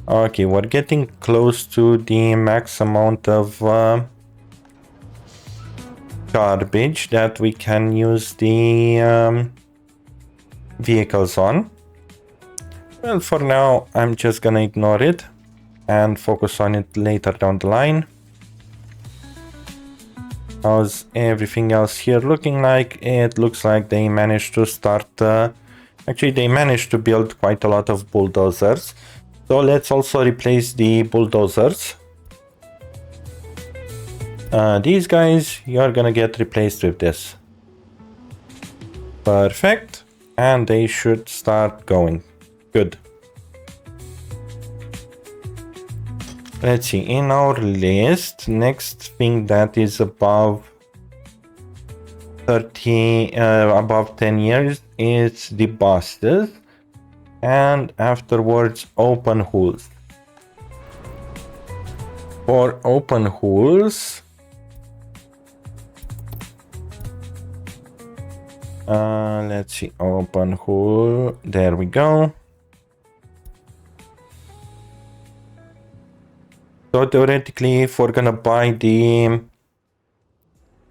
Okay, we're getting close to the max amount of garbage that we can use the vehicles on. Well, for now, I'm just gonna ignore it and focus on it later down the line. How's everything else here looking like? It looks like they managed to start... actually, they managed to build quite a lot of bulldozers. So let's also replace the bulldozers. These guys, you're gonna get replaced with this. Perfect. And they should start going. Good. Let's see, in our list, next thing that is above 10 years is the buses. And afterwards open holes. For open holes, let's see, open hole, there we go. So theoretically, if we're gonna buy the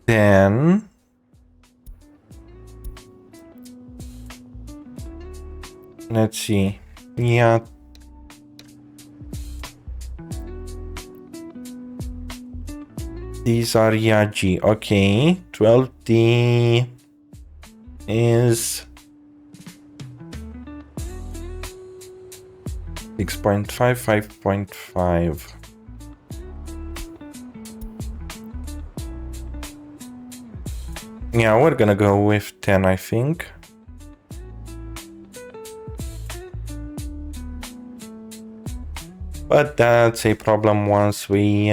10, Let's see. Yeah. These are G. Okay. 12D is 6.5, 5.5. Yeah, we're gonna go with 10, I think. But that's a problem once we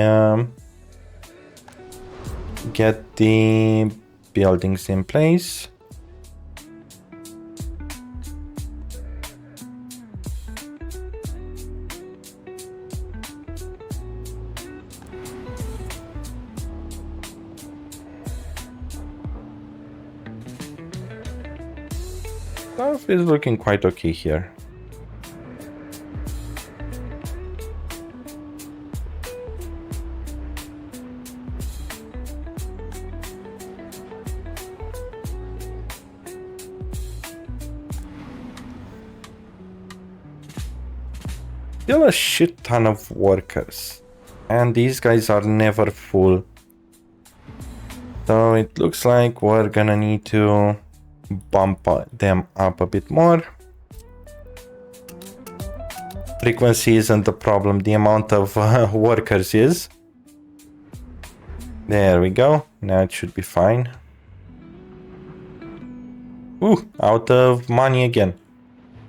get the buildings in place. Stuff is looking quite okay here. Still a shit ton of workers, and these guys are never full. So it looks like we're gonna need to bump them up a bit more. Frequency isn't the problem, the amount of workers is. There we go, now it should be fine. Ooh, out of money again.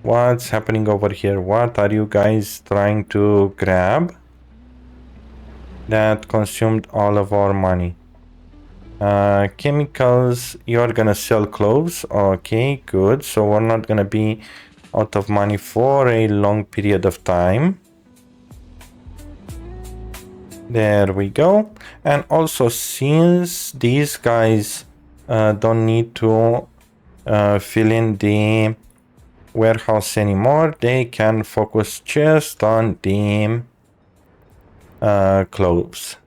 What's happening over here? What are you guys trying to grab? That consumed all of our money. Chemicals, you're gonna sell clothes. Okay, good. So we're not gonna be out of money for a long period of time. There we go. And also, since these guys don't need to fill in the warehouse anymore, they can focus just on the clothes.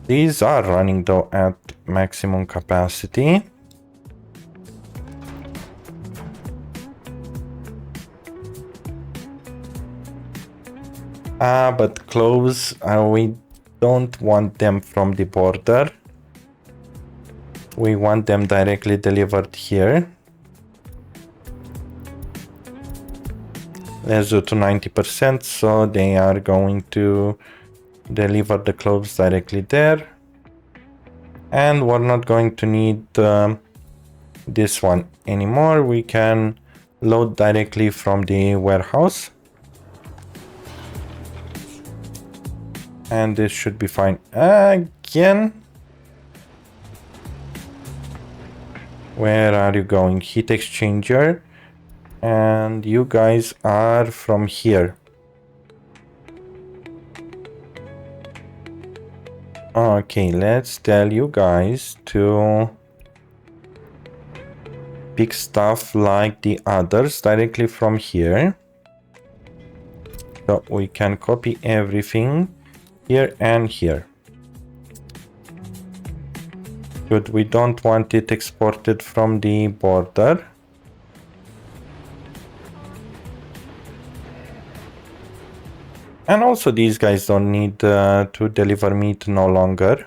These are running though at maximum capacity. But clothes, we don't want them from the border. We want them directly delivered here. Let's do to 90%, so they are going to deliver the clothes directly there. And we're not going to need this one anymore. We can load directly from the warehouse. And this should be fine. Again. Where are you going? Heat exchanger. And you guys are from here. Okay, let's tell you guys to pick stuff like the others directly from here. So we can copy everything here and here. Good, we don't want it exported from the border. And also these guys don't need to deliver meat no longer.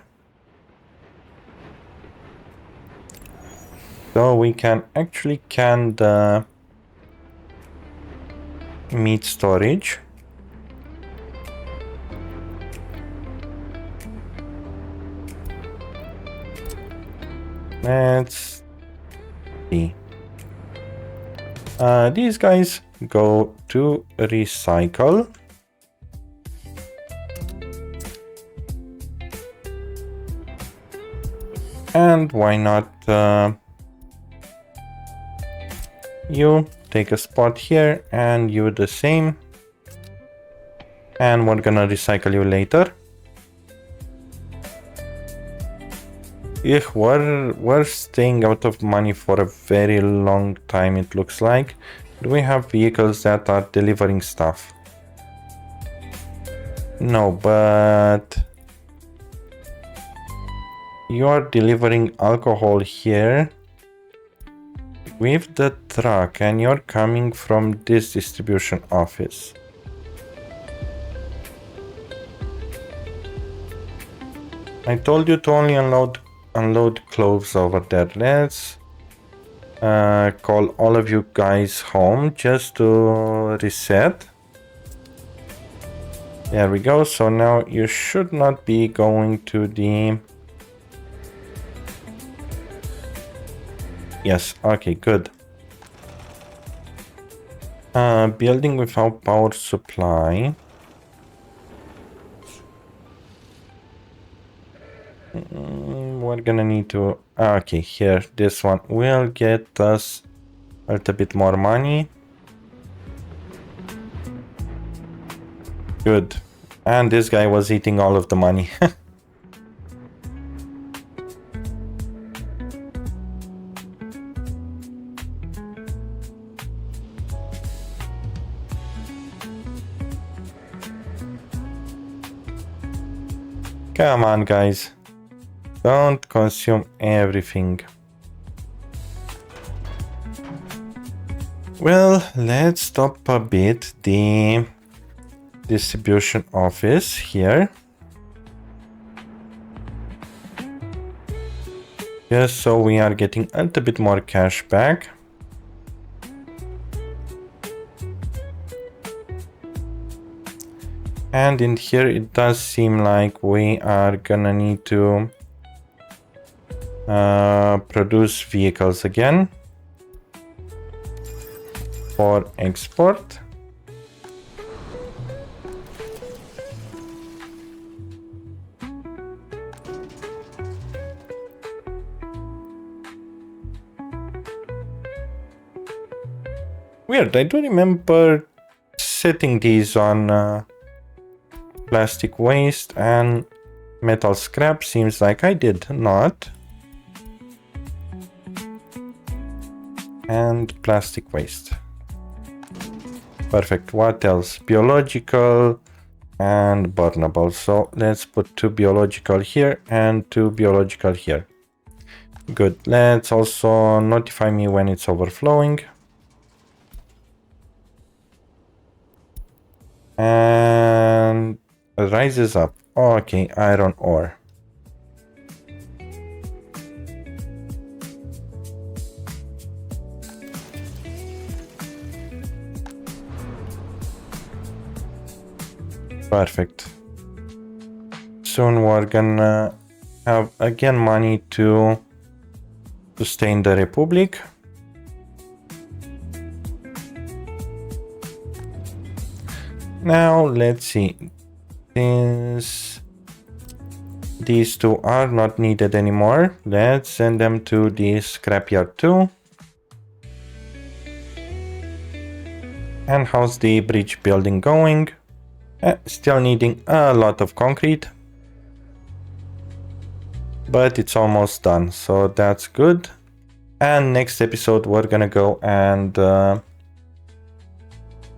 So we can actually can the meat storage. Let's see. These guys go to recycle. And why not you take a spot here and you the same. And we're gonna recycle you later. We're staying out of money for a very long time, it looks like. Do we have vehicles that are delivering stuff? No, but you're delivering alcohol here with the truck and you're coming from this distribution office. I told you to only unload clothes over there. Let's call all of you guys home just to reset. There we go. So now you should not be going to the... Yes, okay, good. Building without power supply. We're gonna need to... Okay, here, this one will get us a little bit more money. Good. And this guy was eating all of the money. Come on, guys. Don't consume everything. Well, let's stop a bit the distribution office here. Just so we are getting a little bit more cash back. And in here it does seem like we are gonna need to produce vehicles again for export. Weird, I do remember setting these on plastic waste and metal scrap. Seems like I did not. And plastic waste. Perfect. What else? Biological and burnable. So let's put 2 biological here and 2 biological here. Good. Let's also notify me when it's overflowing. And rises up. Okay, iron ore. Perfect. Soon we're gonna have again money to sustain the Republic. Now let's see. Since these 2 are not needed anymore, let's send them to the scrapyard too. And how's the bridge building going? Still needing a lot of concrete, but it's almost done, so that's good. And next episode we're gonna go and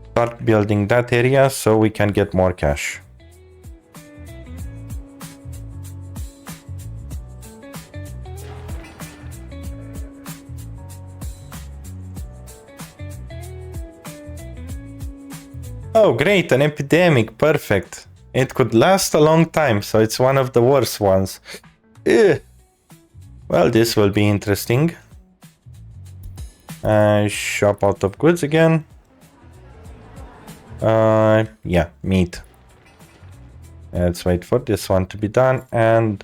start building that area so we can get more cash. Oh, great, an epidemic, perfect. It could last a long time, so it's one of the worst ones. Ugh. Well, this will be interesting. Shop out of goods again. Yeah, meat. Let's wait for this one to be done and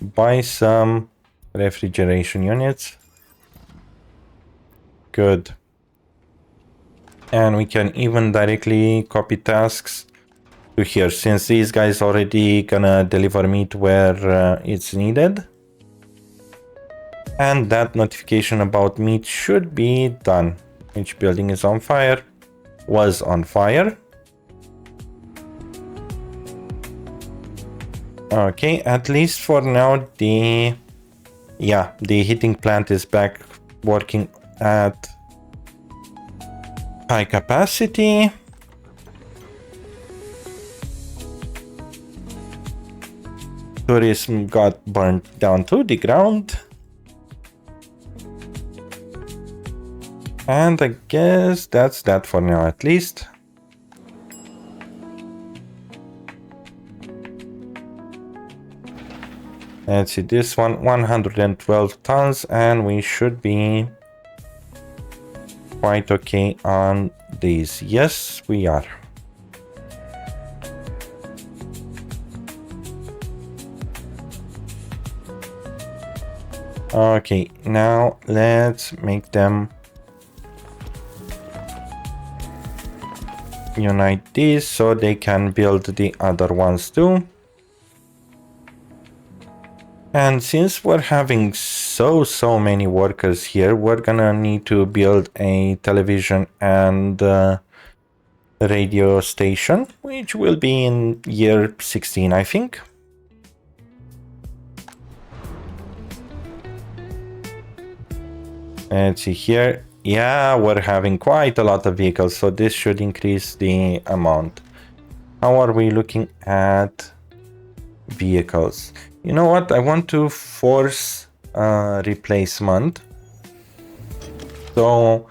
buy some refrigeration units. Good. And we can even directly copy tasks to here, since these guys already gonna deliver meat where it's needed. And that notification about meat should be done. Each building is on fire. Was on fire. Okay, at least for now the heating plant is back working at high capacity. tourism got burnt down to the ground. And I guess that's that for now, at least. Let's see, this one 112 tons, and we should be quite okay on these. Yes, we are. Okay, now let's make them unite these so they can build the other ones too. And since we're having so many workers here, we're gonna need to build a television and radio station, which will be in year 16, I think. Let's see here. Yeah, we're having quite a lot of vehicles, so this should increase the amount. How are we looking at vehicles? You know what? I want to force replacement. So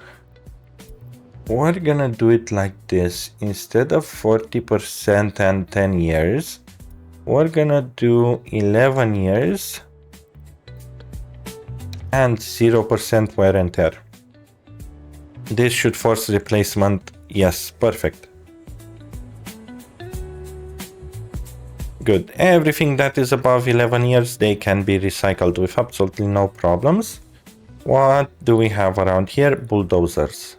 we're gonna do it like this. Instead of 40% and 10 years, we're gonna do 11 years and 0% wear and tear. This should force replacement. Yes, perfect. Good. Everything that is above 11 years, they can be recycled with absolutely no problems. What do we have around here? Bulldozers.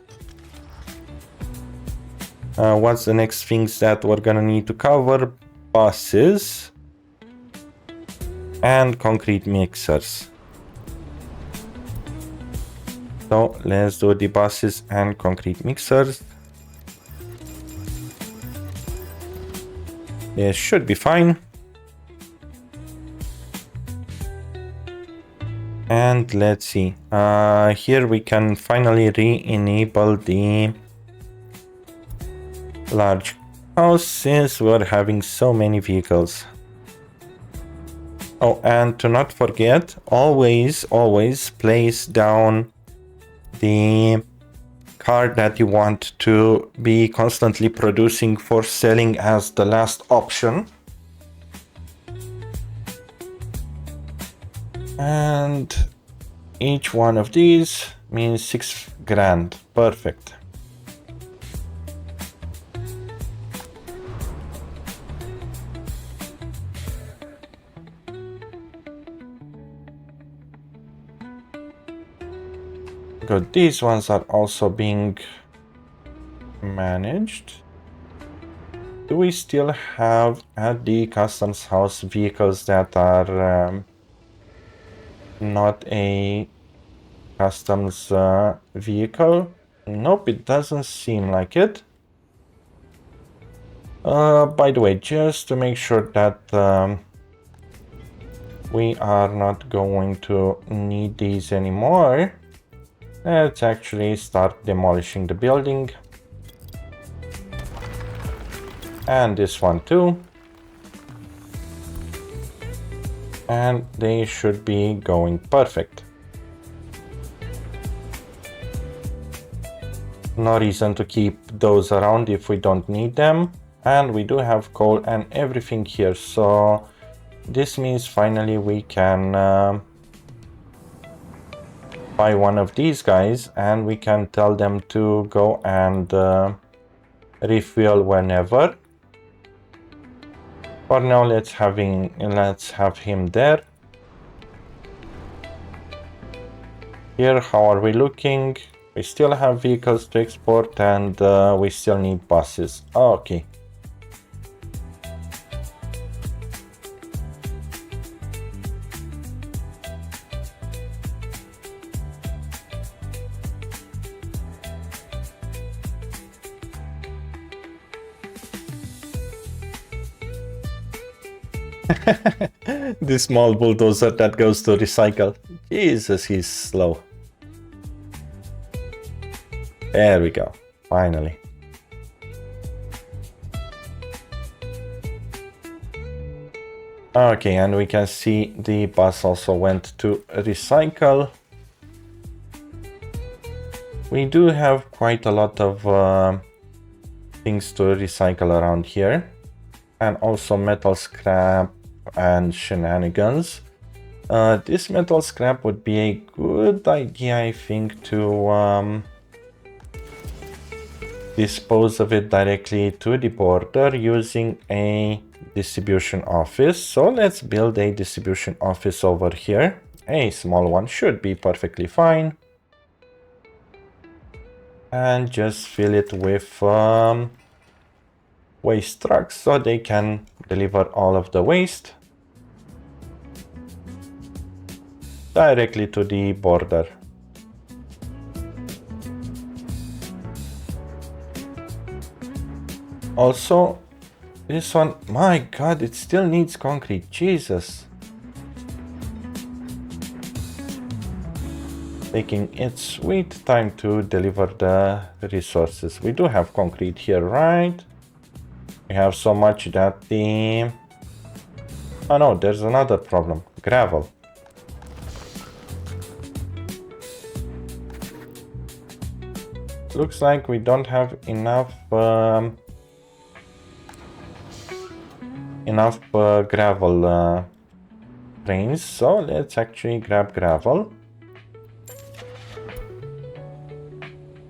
What's the next things that we're gonna need to cover? Buses and concrete mixers. So let's do the buses and concrete mixers. This should be fine. And let's see. Here we can finally re-enable the large house since we're having so many vehicles. Oh, and to not forget, always place down the car that you want to be constantly producing for selling as the last option. And each one of these means 6 grand. Perfect. Good. These ones are also being managed. Do we still have at the customs house vehicles that are not a customs vehicle? Nope, it doesn't seem like it. By the way, just to make sure that we are not going to need these anymore, let's actually start demolishing the building. And this one too. And they should be going perfect. No reason to keep those around if we don't need them. And we do have coal and everything here. So this means finally we can buy one of these guys and we can tell them to go and refuel whenever. For now, let's have him there. Here, how are we looking? We still have vehicles to export and we still need buses. Oh, okay. The small bulldozer that goes to recycle. Jesus, he's slow. There we go. Finally. Okay, and we can see the bus also went to recycle. We do have quite a lot of things to recycle around here, and also metal scrap and shenanigans. This metal scrap would be a good idea, I think, to dispose of it directly to the border using a distribution office. So let's build a distribution office over here. A small one should be perfectly fine. And just fill it with waste trucks so they can deliver all of the waste directly to the border. Also, this one, my god, it still needs concrete, Jesus. Taking its sweet time to deliver the resources. We do have concrete here, right? We have so much that the... Oh no, there's another problem. Gravel. Looks like we don't have enough gravel trains, so let's actually grab gravel.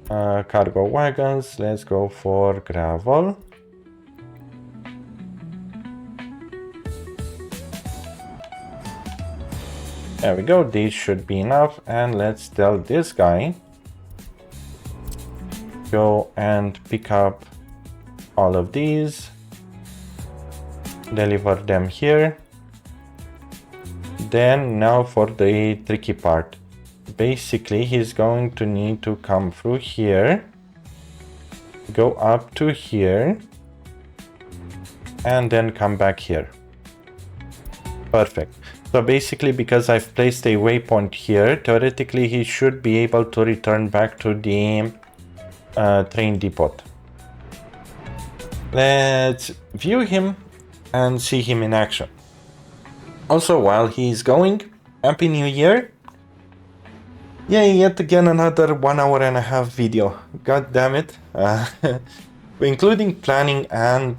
Cargo wagons, let's go for gravel. There we go, these should be enough, and let's tell this guy go and pick up all of these, deliver them here. Then now for the tricky part. Basically, he's going to need to come through here, go up to here, and then come back here. Perfect. So basically, because I've placed a waypoint here, theoretically he should be able to return back to the train depot. Let's view him and see him in action. Also, while he's going, Happy New Year! Yay, yet again another 1.5-hour video. God damn it. Including planning and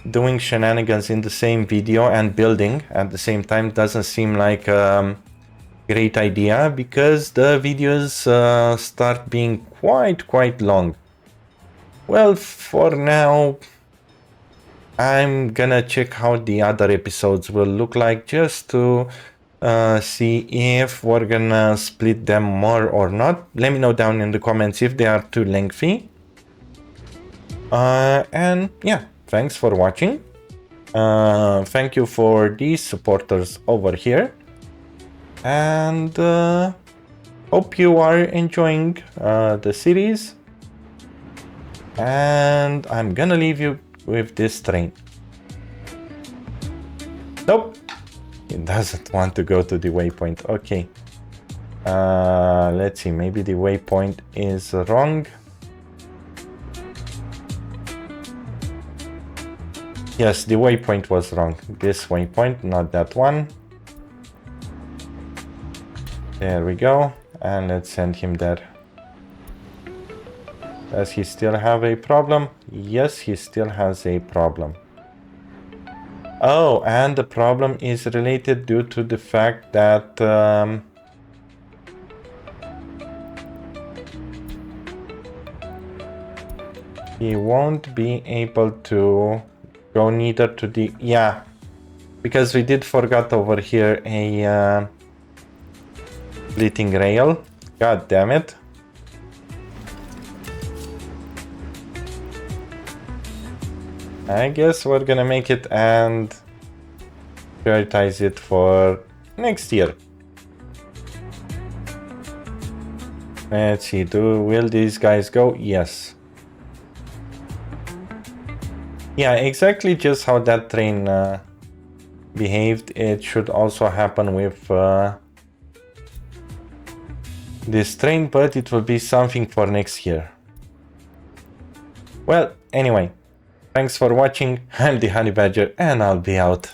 doing shenanigans in the same video and building at the same time doesn't seem like a great idea, because the videos start being quite long. Well, for now, I'm gonna check how the other episodes will look like, just to see if we're gonna split them more or not. Let me know down in the comments if they are too lengthy. And yeah, thanks for watching. Thank you for these supporters over here. And hope you are enjoying the series. And I'm gonna leave you with this train. Nope. It doesn't want to go to the waypoint. Okay. Let's see. Maybe the waypoint is wrong. Yes, the waypoint was wrong. This waypoint, not that one. There we go. And let's send him there. Does he still have a problem? Yes, he still has a problem. Oh, and the problem is related due to the fact that he won't be able to go neither to the... Yeah, because we did forgot over here a splitting rail. God damn it. I guess we're gonna make it and prioritize it for next year. Let's see, will these guys go? Yes. Yeah, exactly just how that train behaved. It should also happen with this train, but it will be something for next year. Well, anyway. Thanks for watching, I'm the Honey Badger, and I'll be out.